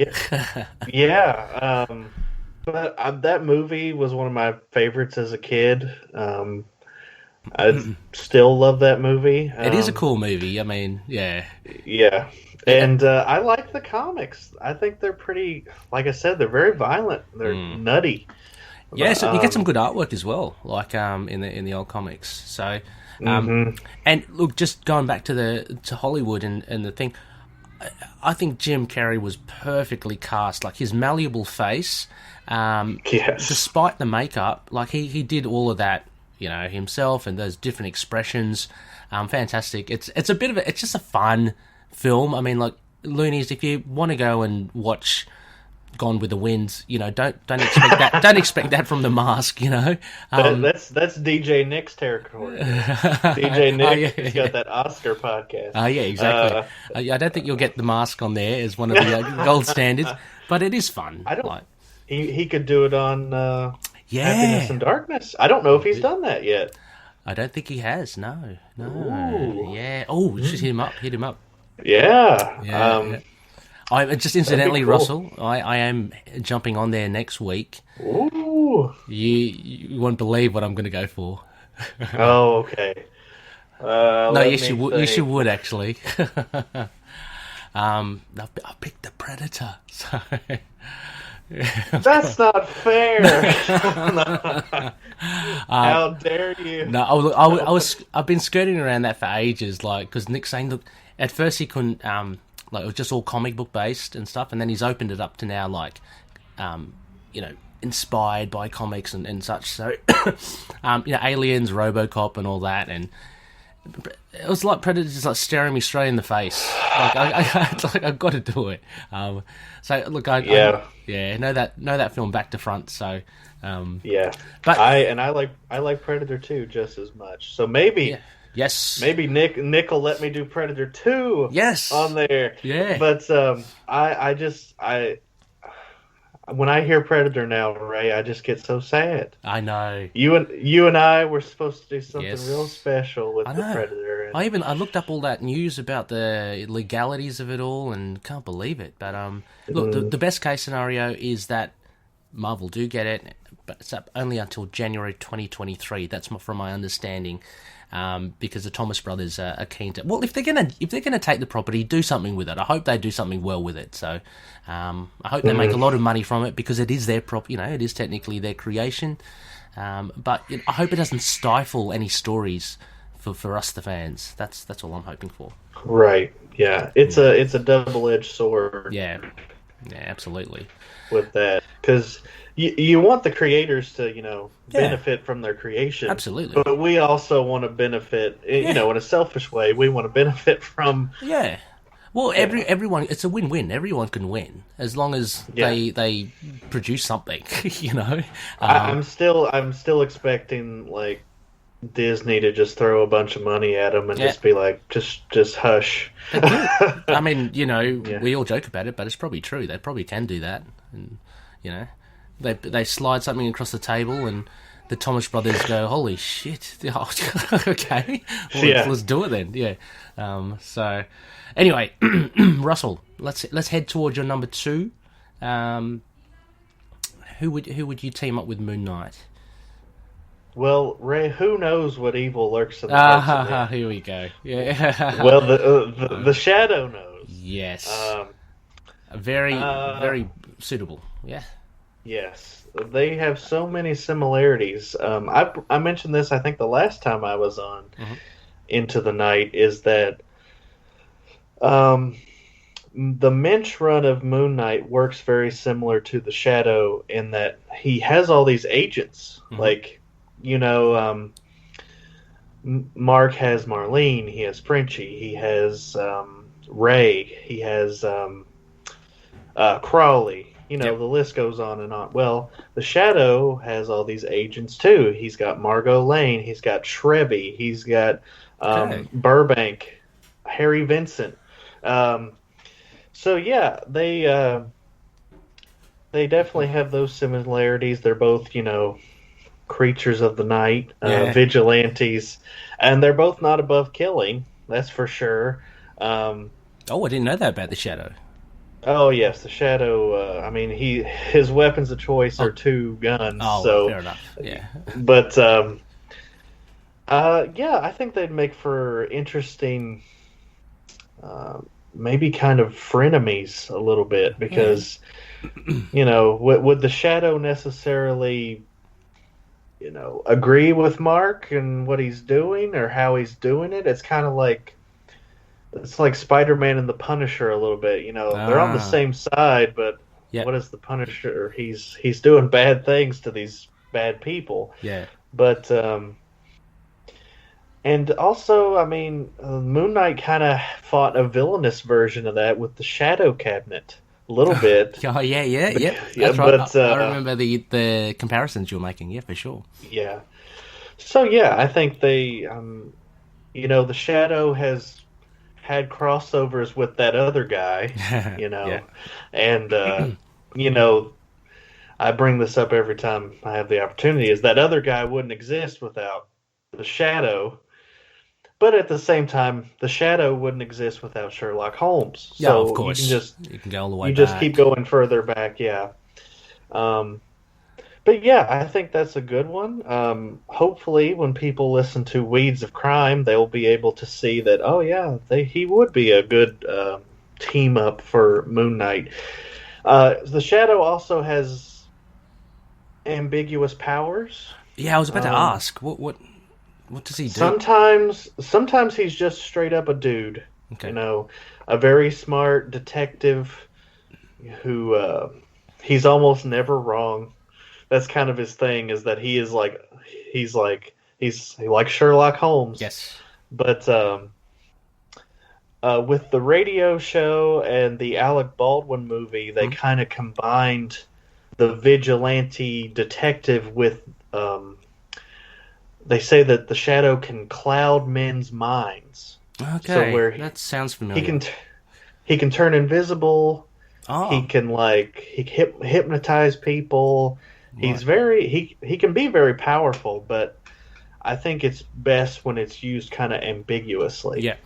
But that movie was one of my favorites as a kid. I still love that movie. It is a cool movie. I mean, yeah. And I like the comics. I think they're pretty, like I said, they're very violent. They're nutty. Yeah, so you get some good artwork as well, like in the old comics. So, and look, just going back to Hollywood and the thing, I think Jim Carrey was perfectly cast. Like his malleable face, despite the makeup, like he did all of that, himself, and those different expressions. Fantastic. It's just a fun film. I mean, like, loonies, if you want to go and watch Gone with the Wind, don't expect that. Don't expect that from The Mask. That's DJ Nick's territory. DJ Nick has got that Oscar podcast. Yeah, exactly. I don't think you'll get The Mask on there as one of the gold standards, but it is fun. I don't. He could do it on Happiness and Darkness. I don't know if he's done that yet. I don't think he has. No. Ooh. Yeah. Oh, just hit him up. Yeah. I just incidentally, cool. Russell, I am jumping on there next week. Ooh. You won't believe what I'm going to go for. Oh, okay. No, yes, you would. Yes, you would actually. I picked the Predator. So. That's not fair. How dare you? No, I've been skirting around that for ages, like, because Nick's saying, look, at first he couldn't, like, it was just all comic book based and stuff, and then he's opened it up to now, like, inspired by comics and such. So, Aliens, RoboCop, and all that, and it was like Predator just like staring me straight in the face. Like it's like I've got to do it. So look, I know that film back to front. So but I like Predator 2 just as much. So maybe maybe Nick will let me do Predator 2 on there. Yeah, but I when I hear Predator now, Ray, I just get so sad. I know. You and I were supposed to do something real special with the Predator. And I looked up all that news about the legalities of it all and can't believe it. But look, the best case scenario is that Marvel do get it, but it's up only until January 2023. That's from my understanding. Because the Thomas brothers are keen to. Well, if they're gonna take the property, do something with it. I hope they do something well with it. So I hope they make a lot of money from it because it is their it is technically their creation. But I hope it doesn't stifle any stories for us, the fans. That's all I'm hoping for. Right. Yeah. It's a double-edged sword. Yeah. Yeah. Absolutely. With that, because. You want the creators to, benefit from their creation. Absolutely. But we also want to benefit, in a selfish way. We want to benefit from... Yeah. Well, everyone, it's a win-win. Everyone can win as long as they produce something, I'm still expecting, like, Disney to just throw a bunch of money at them and just be like, just hush. I mean, we all joke about it, but it's probably true. They probably can do that. And, They slide something across the table and the Thomas brothers go, holy shit. Okay. Well, let's do it then. Yeah. So anyway, Russell, let's head towards your number 2. Who would you team up with Moon Knight? Well, Ray, who knows what evil lurks in the hearts of here we go. Yeah. Well, the Shadow knows. Yes. Very suitable. Yeah. Yes, they have so many similarities. I mentioned this, I think, the last time I was on Into the Night, is that the Minch run of Moon Knight works very similar to the Shadow in that he has all these agents. Like, you know, Mark has Marlene, he has Frenchie, he has Ray, he has Crawley. You know, the list goes on and on. Well, the Shadow has all these agents too. He's got Margot Lane, he's got Shrevey, he's got Burbank, Harry Vincent. So yeah, they definitely have those similarities. They're both, you know, creatures of the night, vigilantes, and they're both not above killing. That's for sure. Oh, I didn't know that about the Shadow. Oh yes, the Shadow. I mean, his weapons of choice are two guns. Oh, so fair enough. Yeah, but yeah, I think they'd make for interesting, maybe kind of frenemies a little bit because, you know, would the Shadow necessarily, you know, agree with Mark and what he's doing or how he's doing it? It's kind of like. It's like Spider-Man and the Punisher a little bit, you know. They're on the same side, but what is the Punisher? He's doing bad things to these bad people. Yeah. But and also, I mean, Moon Knight kind of fought a villainous version of that with the Shadow Cabinet a little bit. Oh yeah. That's right. But, I remember the comparisons you were making. Yeah, for sure. Yeah. So yeah, I think they, you know, the Shadow has had crossovers with that other guy, you know, and you know, I bring this up every time I have the opportunity, is that other guy wouldn't exist without the Shadow, but at the same time, the Shadow wouldn't exist without Sherlock Holmes. Yeah, so of course. You can go all the way back. You just keep going further back, But yeah, I think that's a good one. Hopefully, when people listen to Weeds of Crime, they'll be able to see that, oh yeah, he would be a good team up for Moon Knight. The Shadow also has ambiguous powers. Yeah, I was about to ask, what does he do? Sometimes he's just straight up a dude. Okay. You know, a very smart detective who he's almost never wrong. That's kind of his thing, is that he's like Sherlock Holmes. Yes. But with the radio show and the Alec Baldwin movie, they kind of combined the vigilante detective with. They say that the Shadow can cloud men's minds. Okay, so where that sounds familiar. He can turn invisible. Oh. He can hypnotize people. He's he can be very powerful, but I think it's best when it's used kind of ambiguously. Yeah.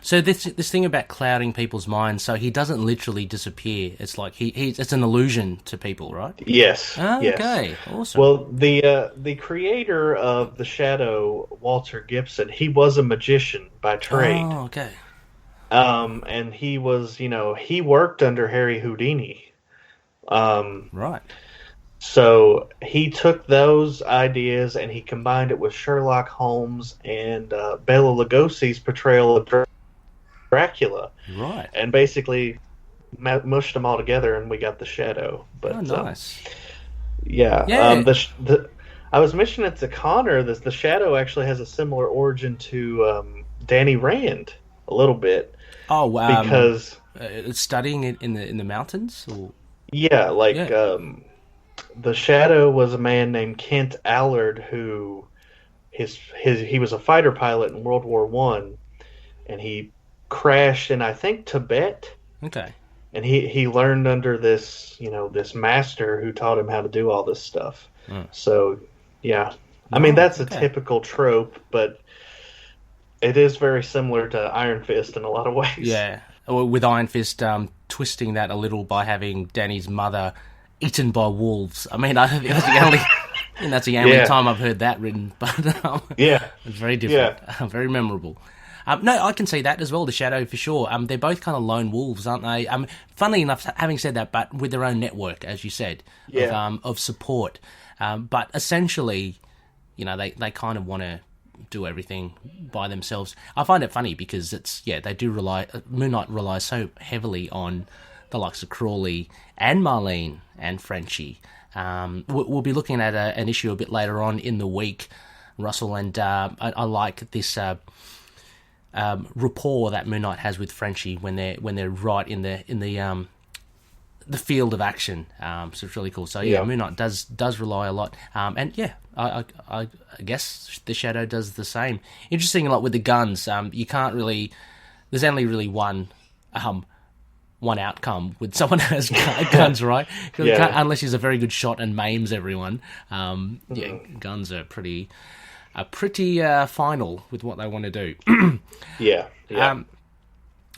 So this thing about clouding people's minds, so he doesn't literally disappear. It's like it's an illusion to people, right? Yes. Oh, yes. Okay. Awesome. Well, the creator of the Shadow, Walter Gibson, he was a magician by trade. Oh, okay. And he was, you know, he worked under Harry Houdini. Right. So he took those ideas and he combined it with Sherlock Holmes and Bela Lugosi's portrayal of Dracula. Right. And basically mushed them all together and we got the Shadow. But, nice. Yeah. I was mentioning it to Connor that the Shadow actually has a similar origin to Danny Rand a little bit. Oh, wow. Because studying it in the mountains? Or? Yeah, the Shadow was a man named Kent Allard who he was a fighter pilot in World War I, and he crashed in, I think, Tibet. Okay. And he learned under this master who taught him how to do all this stuff. So, yeah. I mean, that's a typical trope, but it is very similar to Iron Fist in a lot of ways. Yeah. With Iron Fist twisting that a little by having Danny's mother eaten by wolves. I mean, I think that's the only time I've heard that written, but it's very different, very memorable. No, I can see that as well, the Shadow, for sure. They're both kind of lone wolves, aren't they? Funnily enough, having said that, but with their own network, as you said, of support. But essentially, you know, they kind of want to do everything by themselves. I find it funny because they do rely. Moon Knight relies so heavily on the likes of Crawley and Marlene and Frenchie. We'll be looking at an issue a bit later on in the week, Russell, and I like this rapport that Moon Knight has with Frenchie when they're right in the field of action. So it's really cool. So Moon Knight does rely a lot, and I guess the Shadow does the same. Interesting, like with the guns, you can't really. There's only really one outcome with someone who has guns, right? Unless he's a very good shot and maims everyone. Guns are pretty final with what they want to do. Yeah.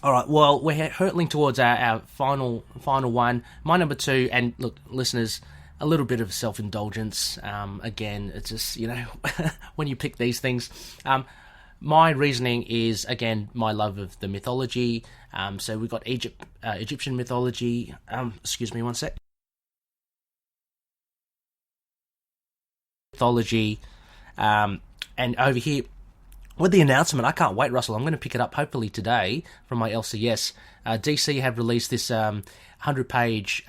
All right, well, we're hurtling towards our final one. My number 2, and look, listeners, a little bit of self-indulgence. Again, it's just, when you pick these things. My reasoning is, again, my love of the mythology. So we've got Egyptian mythology. Excuse me one sec. Mythology. And over here, with the announcement, I can't wait, Russell. I'm going to pick it up hopefully today from my LCS. DC have released this 100-page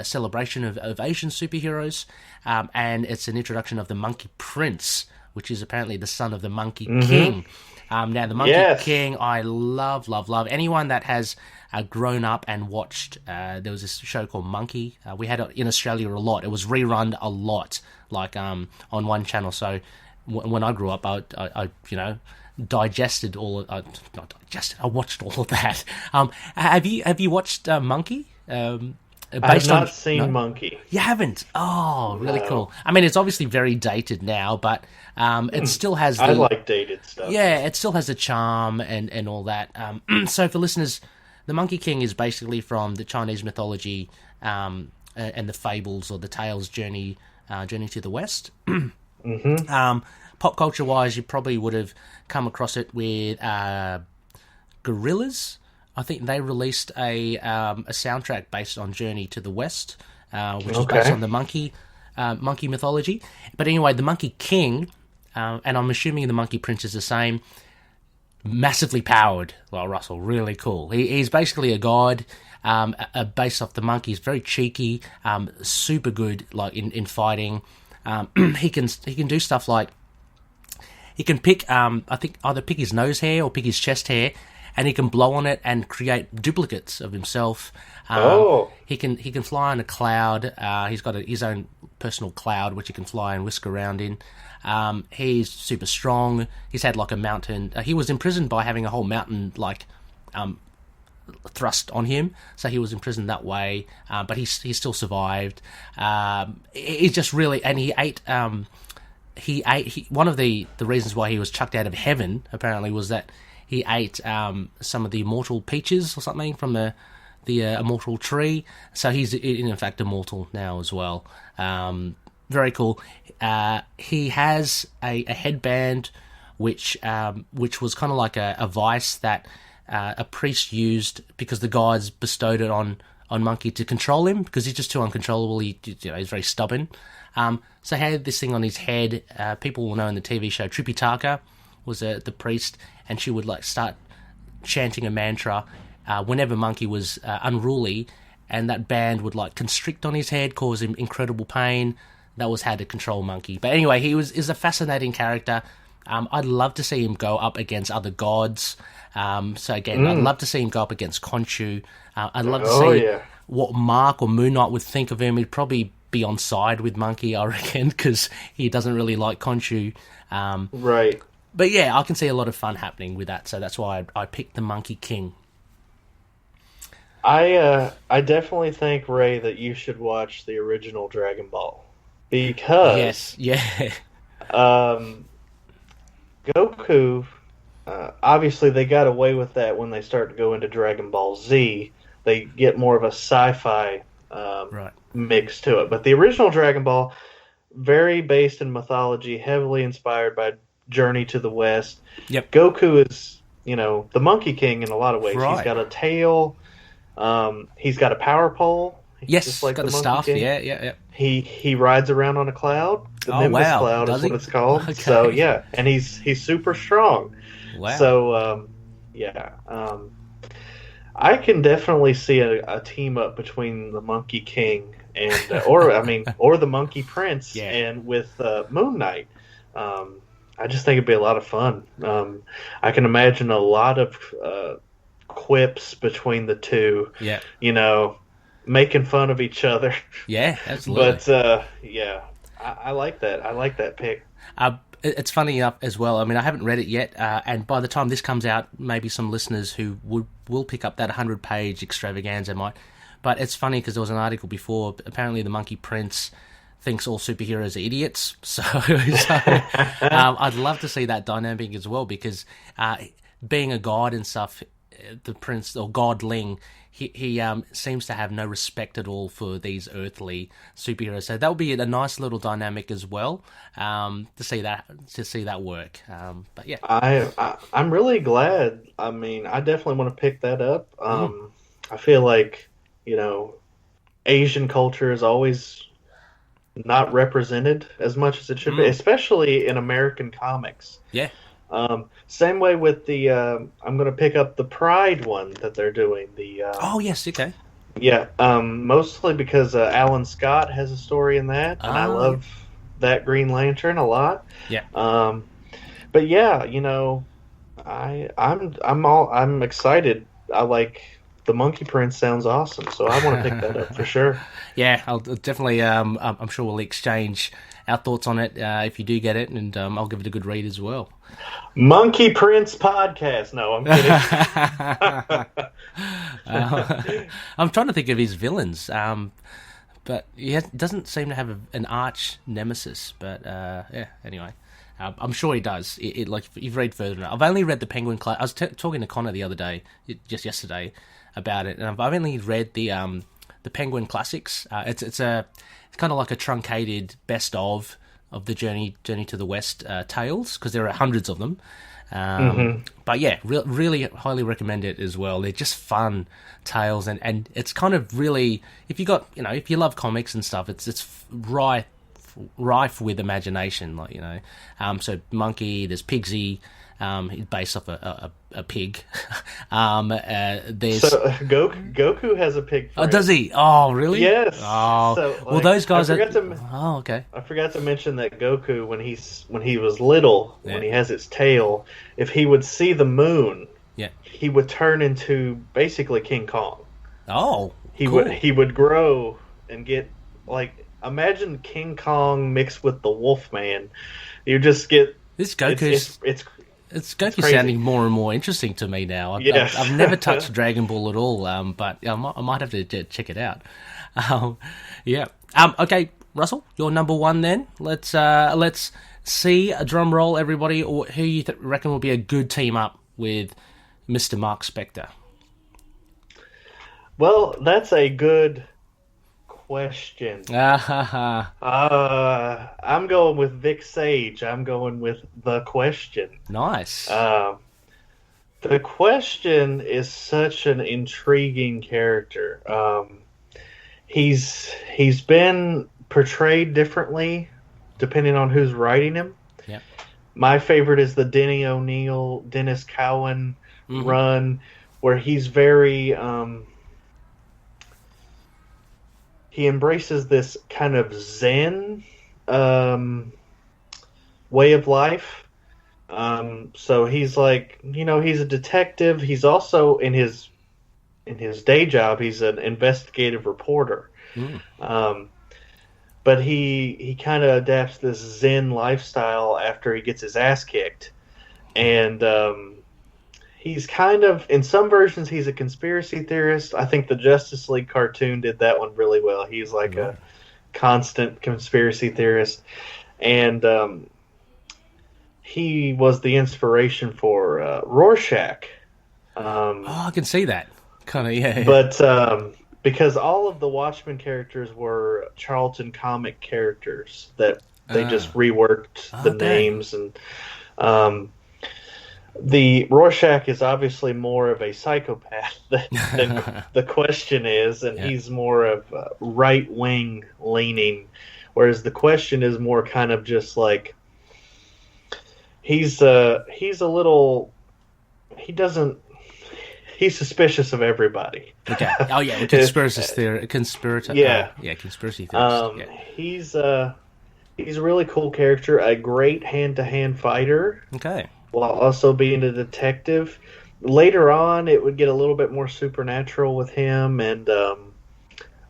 celebration of Asian superheroes, and it's an introduction of the Monkey Prince, which is apparently the son of the Monkey King. Now, the Monkey King, I love. Anyone that has grown up and watched, there was this show called Monkey. We had it in Australia a lot. It was rerun a lot, like on one channel. So when I grew up, I digested all. Not digested. I watched all of that. Have you watched Monkey? I've not seen Monkey. You haven't? Oh, really cool. I mean, it's obviously very dated now, but it still has the... I like dated stuff. Yeah, it still has the charm and all that. So for listeners, the Monkey King is basically from the Chinese mythology and the fables or the tales journey to the West. Pop culture-wise, you probably would have come across it with Gorillaz. I think they released a soundtrack based on Journey to the West, which is based on the monkey mythology. But anyway, the Monkey King, and I'm assuming the Monkey Prince is the same, massively powered. Well, Russell, really cool. He's basically a god based off the monkey. He's very cheeky, super good like in fighting. He can do stuff like he can pick I think either pick his nose hair or pick his chest hair, and he can blow on it and create duplicates of himself. He can fly on a cloud. He's got his own personal cloud which he can fly and whisk around in. He's super strong. He's had like a mountain. He was imprisoned by having a whole mountain like thrust on him, so he was imprisoned that way. But he still survived. He's just really, and he ate. One of the reasons why he was chucked out of heaven apparently was that he ate some of the immortal peaches or something from the immortal tree. So he's in fact immortal now as well. Very cool. He has a headband which was kind of like a vice that a priest used because the gods bestowed it on Monkey to control him because he's just too uncontrollable. He's very stubborn. So he had this thing on his head. People will know in the TV show Trippy Taka was the priest, and she would like start chanting a mantra whenever Monkey was unruly, and that band would like constrict on his head, cause him incredible pain. That was how to control Monkey. But anyway, is a fascinating character. I'd love to see him go up against other gods. So again, I'd love to see him go up against Khonshu. I'd love to see what Mark or Moon Knight would think of him. He'd probably be on side with Monkey, I reckon, because he doesn't really like Khonshu. Right. But yeah, I can see a lot of fun happening with that, so that's why I picked the Monkey King. I definitely think, Ray, that you should watch the original Dragon Ball. Because... Goku, obviously they got away with that when they start to go into Dragon Ball Z. They get more of a sci-fi mix to it. But the original Dragon Ball, very based in mythology, heavily inspired by Journey to the West. Yep. Goku is, the Monkey King in a lot of ways. Right. He's got a tail. He's got a power pole. Yes, just like got the Monkey staff. King. Yeah. He rides around on a cloud. The Oh, Nimbus wow. Cloud Does is he? what it's called. Okay. So yeah, and he's super strong. Wow. So I can definitely see a team up between the Monkey King and or the Monkey Prince and with Moon Knight. I just think it'd be a lot of fun. I can imagine a lot of quips between the two. Yeah. Making fun of each other. Yeah, absolutely. But I like that. I like that pick. It's funny enough as well. I mean, I haven't read it yet, and by the time this comes out, maybe some listeners who will pick up that 100-page extravaganza might. But it's funny because there was an article before. Apparently, the Monkey Prince thinks all superheroes are idiots. So I'd love to see that dynamic as well, because being a god and stuff, the prince or godling, he seems to have no respect at all for these earthly superheroes. So that would be a nice little dynamic as well, to see that work. But yeah, I'm really glad. I mean, I definitely want to pick that up. I feel like Asian culture is always not represented as much as it should be, especially in American comics. Yeah. Same way with the I'm going to pick up the Pride one that they're doing. Oh yes, okay. Yeah, mostly because Alan Scott has a story in that, and I love that Green Lantern a lot. Yeah. But yeah, I'm excited. I like the Monkey Prince. Sounds awesome, so I want to pick that up for sure. Yeah, I'll definitely. I'm sure we'll exchange our thoughts on it if you do get it, and I'll give it a good read as well. Monkey Prince podcast. No, I'm kidding. I'm trying to think of his villains, but he doesn't seem to have an arch nemesis. But yeah, anyway, I'm sure he does. Like, if you've read further, I've only read the Penguin Class. I was talking to Connor the other day, just yesterday, about it, and I've only read the Penguin Classics. It's kind of like a truncated best of the Journey to the West tales, because there are hundreds of them. But yeah, really highly recommend it as well. They're just fun tales, and it's kind of really, if you love comics and stuff, it's rife with imagination. Like, so Monkey, there's Pigsy, based off a pig. There's Goku has a pig friend. Oh, does he? Oh, really? Yes. Oh, so, well, those guys are. Oh, okay. I forgot to mention that Goku, when he was little, when he has his tail, if he would see the moon, he would turn into basically King Kong. Oh, he cool. would grow and get, like, imagine King Kong mixed with the Wolfman. You just get this Goku's. It's Goku sounding more and more interesting to me now. I've never touched Dragon Ball at all, but I might have to check it out. Yeah. Okay, Russell, you're number one then. Let's see a drum roll, everybody, or who you reckon will be a good team up with Mr. Mark Spector. Well, that's a good question. I'm going with Vic Sage. I'm going with The Question. Nice. The Question is such an intriguing character. He's been portrayed differently depending on who's writing him. Yeah. My favorite is the Denny O'Neil, Dennis Cowan run, where he's very he embraces this kind of Zen way of life. So he's like, he's a detective. He's also in his day job, he's an investigative reporter. But he kind of adapts this Zen lifestyle after he gets his ass kicked. And he's kind of, in some versions, he's a conspiracy theorist. I think the Justice League cartoon did that one really well. He's like a constant conspiracy theorist. And he was the inspiration for Rorschach. I can see that. Kind of, yeah. But because all of the Watchmen characters were Charlton comic characters that they just reworked the names. And the Rorschach is obviously more of a psychopath than the Question is, and he's more of a right-wing leaning, whereas the Question is more kind of just like he's a little he's suspicious of everybody. Okay. Oh yeah, conspiracy theory, conspirator. Yeah, conspiracy theorist. He's a really cool character, a great hand-to-hand fighter. Okay. While also being a detective. Later on, it would get a little bit more supernatural with him, and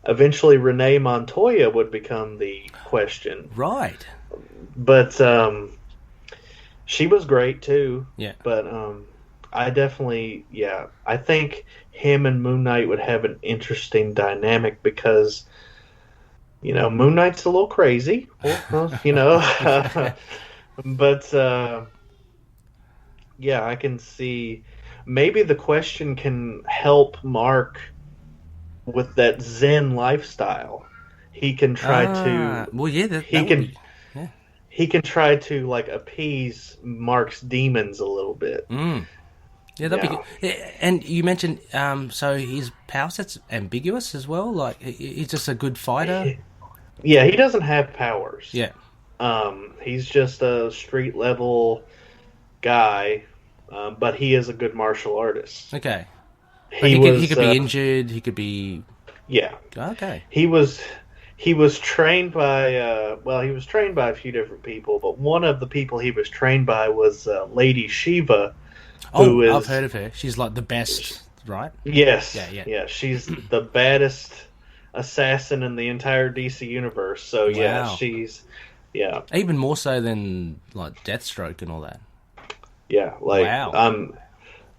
eventually Renee Montoya would become the Question. Right. But she was great too. Yeah. But I think him and Moon Knight would have an interesting dynamic because, Moon Knight's a little crazy, but I can see maybe the Question can help Mark with that Zen lifestyle. He can try to. Well, yeah, he can try to like appease Mark's demons a little bit. Mm. Yeah, that'd be good. And you mentioned, so his power set's ambiguous as well. Like he's just a good fighter. Yeah, he doesn't have powers. Yeah. He's just a street level guy, but he is a good martial artist. Okay. He could be injured. He could be. Yeah. Okay. He was trained by he was trained by a few different people, but one of the people he was trained by was Lady Shiva. I've heard of her. She's like the best, right? Yes. Yeah. She's the baddest assassin in the entire DC universe. So she's even more so than like Deathstroke and all that. Yeah,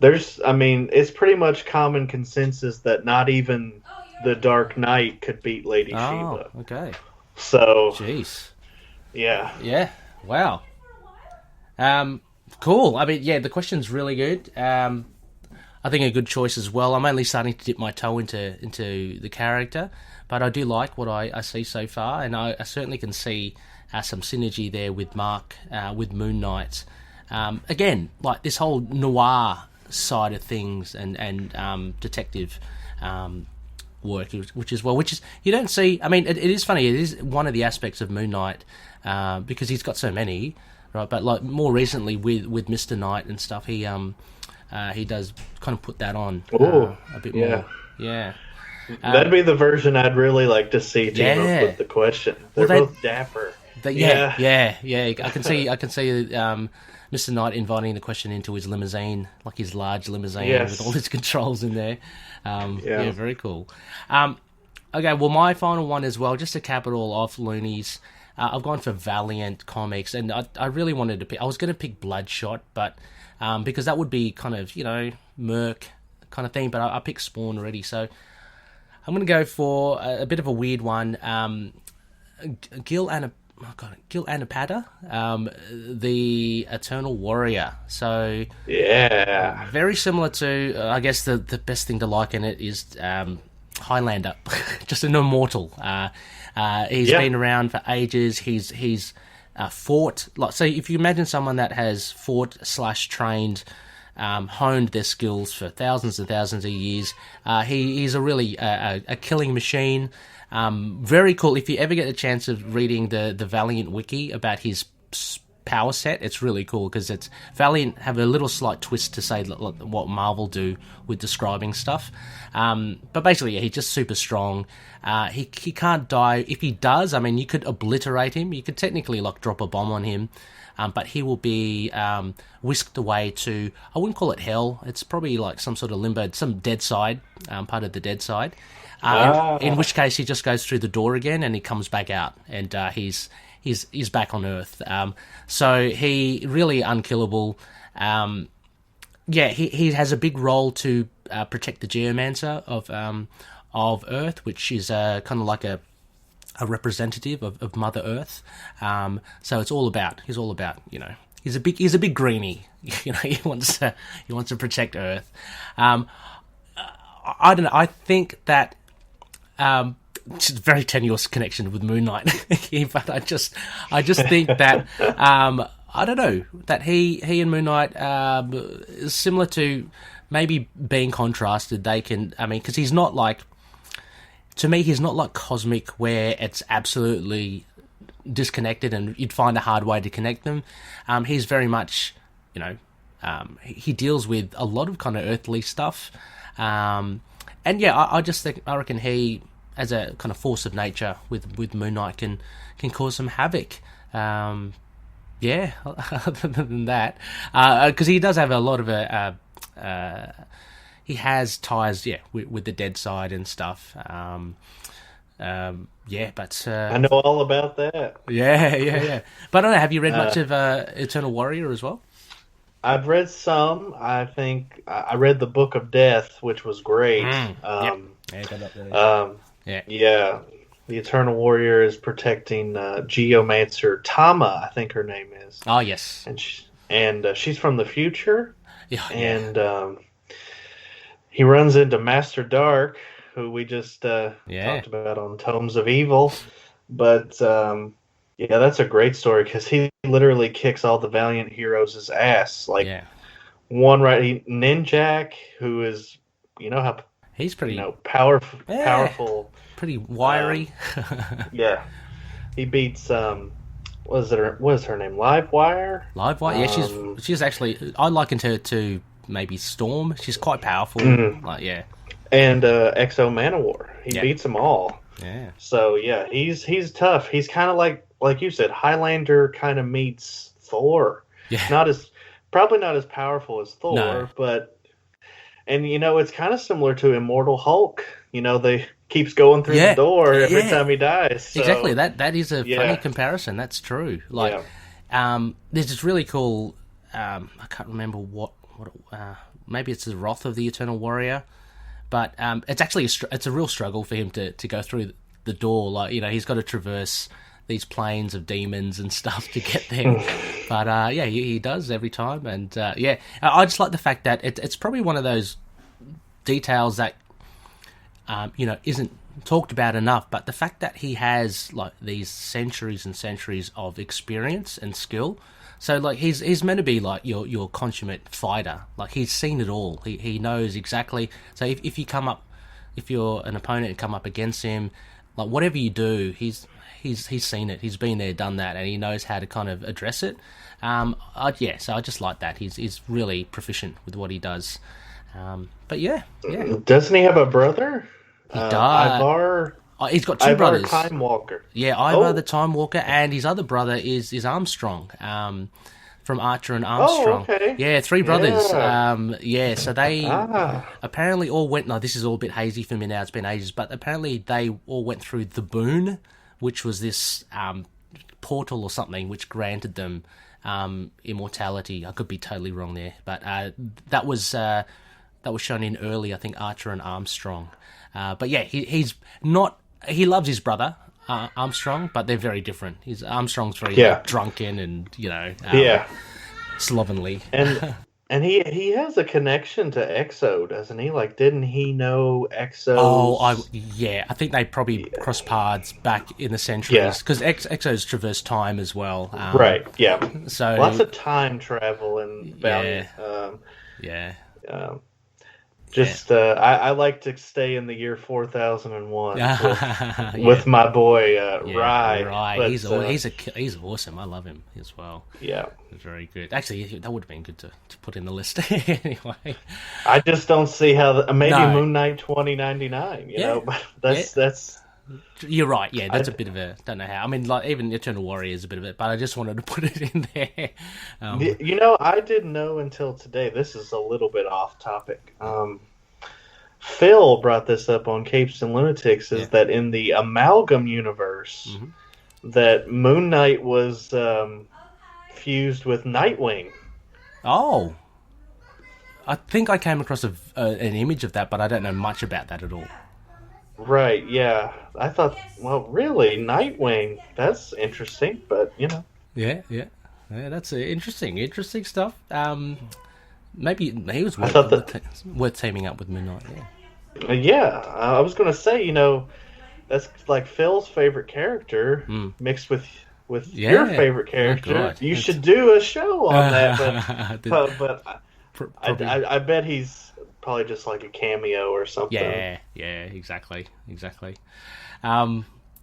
it's pretty much common consensus that not even the Dark Knight could beat Lady Shiva. Okay. So, jeez. Yeah. Wow. Cool. I mean, the Question's really good. I think a good choice as well. I'm only starting to dip my toe into the character, but I do like what I see so far, and I certainly can see some synergy there with Mark, with Moon Knight. Again, like this whole noir side of things and detective work, which is you don't see. I mean, it is funny. It is one of the aspects of Moon Knight because he's got so many, right? But like more recently with Mr. Knight and stuff, he does kind of put that on a bit more. Yeah. That'd be the version I'd really like to see team up with the Question. They're both dapper. Yeah. I can see Mr. Knight inviting the Question into his limousine, like his large limousine with all his controls in there. Very cool. Okay, well, my final one as well, just to cap it all off, Loonies. I've gone for Valiant Comics, and I really wanted to pick. I was going to pick Bloodshot, but because that would be kind of Merc kind of thing. But I picked Spawn already, so I'm going to go for a bit of a weird one. Gil Anapada, the Eternal Warrior. So very similar to I guess the best thing to like in it is Highlander, just an immortal. He's been around for ages. He's fought so if you imagine someone that has fought / trained, honed their skills for thousands and thousands of years, he's a really a killing machine. Very cool. If you ever get a chance of reading the Valiant wiki about his power set, it's really cool because it's Valiant have a little slight twist to say what Marvel do with describing stuff. But basically, he's just super strong. He can't die. If he does, I mean, you could obliterate him. You could technically drop a bomb on him. But he will be whisked away to, I wouldn't call it hell. It's probably like some sort of limbo, some dead side, part of the dead side. In which case he just goes through the door again and he comes back out and he's back on Earth. So he really unkillable. He has a big role to protect the Geomancer of Earth, which is kind of like a representative of Mother Earth. So he's all about he's a big greenie. He wants to protect Earth. I don't know. I think that it's a very tenuous connection with Moon Knight, but I just think that I don't know that he and Moon Knight is similar to maybe being contrasted. They can, I mean, because he's not like, to me, he's not like Cosmic where it's absolutely disconnected, and you'd find a hard way to connect them. He's very much, he deals with a lot of kind of earthly stuff. And yeah, I reckon he, as a kind of force of nature with Moon Knight, can cause some havoc. Yeah, other than that, because he does have a lot of he has ties, with the dead side and stuff. But I know all about that. Yeah. But I don't know. Have you read much of Eternal Warrior as well? I've read some. I think I read the Book of Death, which was great. Yep. Got up there. Yeah. The Eternal Warrior is protecting Geomancer Tama, I think her name is. Oh, yes. And she's from the future. Yeah. And he runs into Master Dark, who we just talked about on Tomes of Evil. But, that's a great story, because he literally kicks all the Valiant heroes' ass. Ninjak, who is, how... He's pretty... powerful... Pretty wiry. He beats what is her name? Livewire? Livewire? Yeah, she's actually, I likened her to maybe Storm. She's quite powerful. Mm-hmm. And Exo Manowar. He beats them all. Yeah. So he's tough. He's kind of like you said, Highlander kind of meets Thor. Yeah. Probably not as powerful as Thor, no. but it's kind of similar to Immortal Hulk. They keeps going through the door every time he dies. So. Exactly. That is a funny comparison. That's true. There's this really cool. I can't remember what maybe it's the Wrath of the Eternal Warrior, but it's actually it's a real struggle for him to go through the door. He's got to traverse these planes of demons and stuff to get there. But he does every time, and I just like the fact that it's probably one of those details that. Isn't talked about enough, but the fact that he has these centuries and centuries of experience and skill, so he's meant to be your consummate fighter. He's seen it all. He knows exactly. So if you're an opponent and come up against him, whatever you do, he's seen it. He's been there, done that, and he knows how to kind of address it. So I just like that. He's really proficient with what he does. But doesn't he have a brother? He died. Ivar. He's got two brothers. Time Walker. Yeah, Ivar the Time Walker, and his other brother is Armstrong, from Archer and Armstrong. Oh, okay. Yeah, three brothers. So they apparently all went. No, this is all a bit hazy for me now. It's been ages, but apparently they all went through the Boon, which was this portal or something, which granted them immortality. I could be totally wrong there, but that was shown in early, I think, Archer and Armstrong. But he's not. He loves his brother Armstrong, but they're very different. Armstrong's very drunken and slovenly. And he has a connection to Exo, doesn't he? Didn't he know Exo? Oh, I think they probably crossed paths back in the centuries, because Exo's traversed time as well. Right. Yeah. So lots of time travel and Valiant. I like to stay in the year 4001 with my boy Rye. Right, he's awesome. I love him as well. Yeah, very good. Actually, that would have been good to put in the list anyway. I just don't see how Moon Knight 2099. But that's. You're right. Yeah, that's a bit of a. Don't know how. I mean, even Eternal Warrior is a bit of it, but I just wanted to put it in there. I didn't know until today. This is a little bit off topic. Phil brought this up on Capes and Lunatics. Is that in the Amalgam universe, that Moon Knight was fused with Nightwing? Oh, I think I came across an image of that, but I don't know much about that at all. Right, yeah. I thought, well, really, Nightwing, that's interesting, but, Yeah, that's interesting stuff. Maybe he was worth teaming up with Moon Knight, I was going to say, that's like Phil's favorite character mixed with your favorite character. You should do a show on that, but I bet he's probably just like a cameo or something. Yeah, exactly.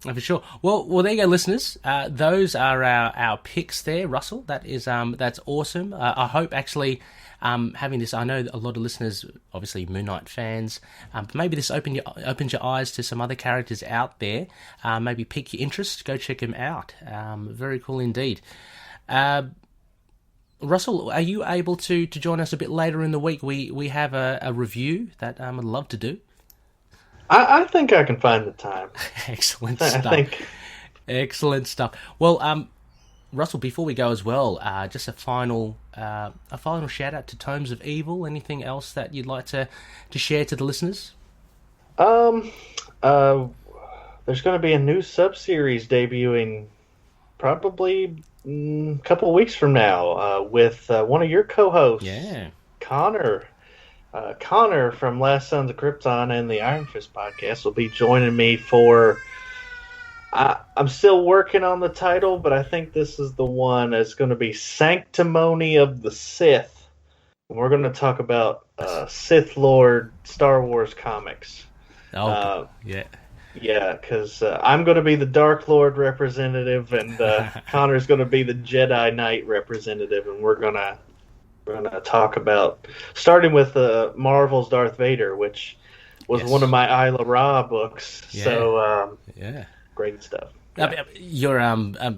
For sure. Well, there you go, listeners. Those are our picks there, Russell. That is that's awesome. I hope actually having this. I know a lot of listeners, obviously Moon Knight fans. But maybe this opens your eyes to some other characters out there. Maybe pique your interest. Go check them out. Very cool indeed. Russell, are you able to join us a bit later in the week? We have a review that I'd love to do. I think I can find the time. Excellent stuff. Excellent stuff. Well, Russell, before we go as well, just a final shout out to Tomes of Evil. Anything else that you'd like to share to the listeners? There's going to be a new sub-series debuting probably a couple of weeks from now with one of your co-hosts, Connor. Connor from Last Sons of Krypton and the Iron Fist podcast will be joining me for... I'm still working on the title, but I think this is the one that's going to be Sanctimony of the Sith. And we're going to talk about Sith Lord Star Wars comics. Oh, yeah. Yeah, because I'm going to be the Dark Lord representative, and Connor's going to be the Jedi Knight representative, and we're going to talk about, starting with Marvel's Darth Vader, which was one of my Isla Ra books. Yeah. So, great stuff. Yeah. You're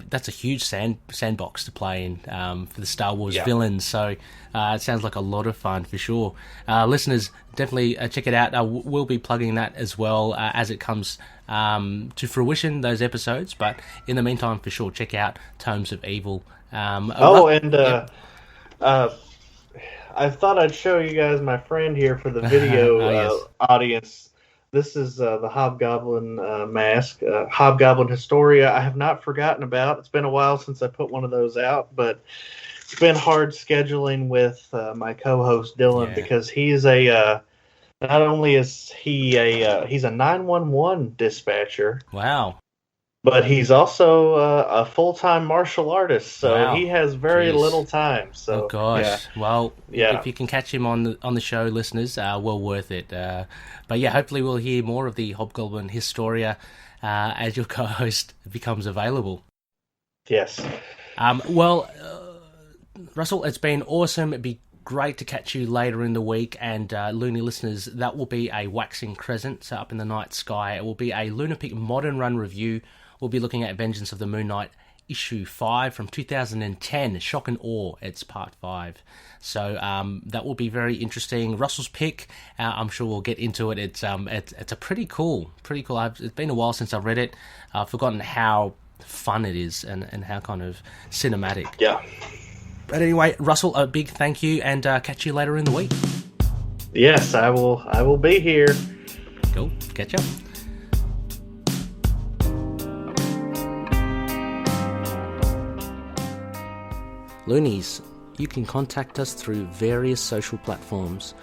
that's a huge sandbox to play in for the Star Wars villains. So it sounds like a lot of fun for sure. Listeners, definitely check it out. We'll be plugging that as well as it comes to fruition, those episodes. But in the meantime, for sure, check out Tomes of Evil. I thought I'd show you guys my friend here for the video audience. This is the Hobgoblin mask, Hobgoblin Historia. I have not forgotten about. It's been a while since I put one of those out, but it's been hard scheduling with my co-host Dylan because he's not only is he's a 911 dispatcher. Wow. But he's also a full-time martial artist, so he has very little time. So, oh gosh, if you can catch him on the show, listeners, well worth it. But hopefully we'll hear more of the Hobgoblin Historia as your co-host becomes available. Yes. Russell, it's been awesome. It'd be great to catch you later in the week, and Looney listeners, that will be a waxing crescent up in the night sky. It will be a Lunatic Modern Run review. We'll be looking at Vengeance of the Moon Knight issue 5 from 2010, Shock and Awe. It's part 5. So that will be very interesting. Russell's pick, I'm sure we'll get into it. It's a pretty cool. It's been a while since I've read it. I've forgotten how fun it is and how kind of cinematic. Yeah. But anyway, Russell, a big thank you, and catch you later in the week. Yes, I will be here. Cool. Catch up. Loonies, you can contact us through various social platforms.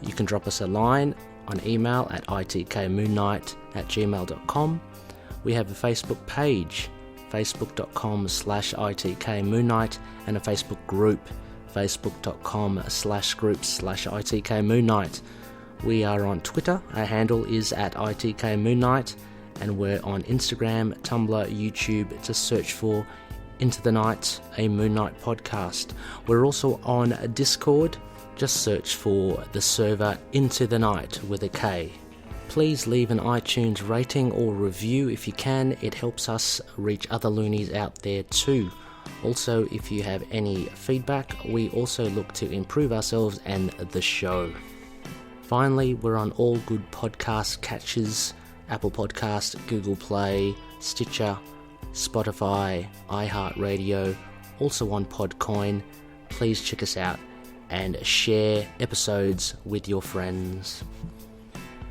You can drop us a line on email at itkmoonnight@gmail.com. We have a Facebook page, facebook.com/itkmoonnight, and a Facebook group, facebook.com/groups/itkmoonnight. We are on Twitter. Our handle is at itkmoonnight, and we're on Instagram, Tumblr, YouTube. Just search for Into the Night, a Moon Knight podcast. We're also on Discord. Just search for the server Into the Night with a K. Please leave an iTunes rating or review if you can. It helps us reach other loonies out there too. Also, if you have any feedback, we also look to improve ourselves and the show. Finally, we're on all good podcast catchers: Apple Podcast, Google Play, Stitcher, Spotify, iHeartRadio, also on Podcoin. Please check us out and share episodes with your friends.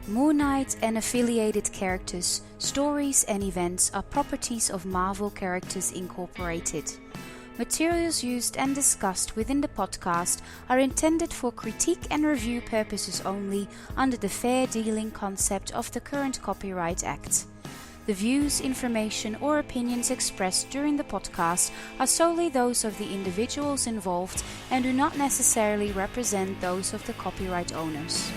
Moon Knight and affiliated characters, stories and events are properties of Marvel Characters Incorporated. Materials used and discussed within the podcast are intended for critique and review purposes only under the fair dealing concept of the current Copyright Act. The views, information or opinions expressed during the podcast are solely those of the individuals involved and do not necessarily represent those of the copyright owners.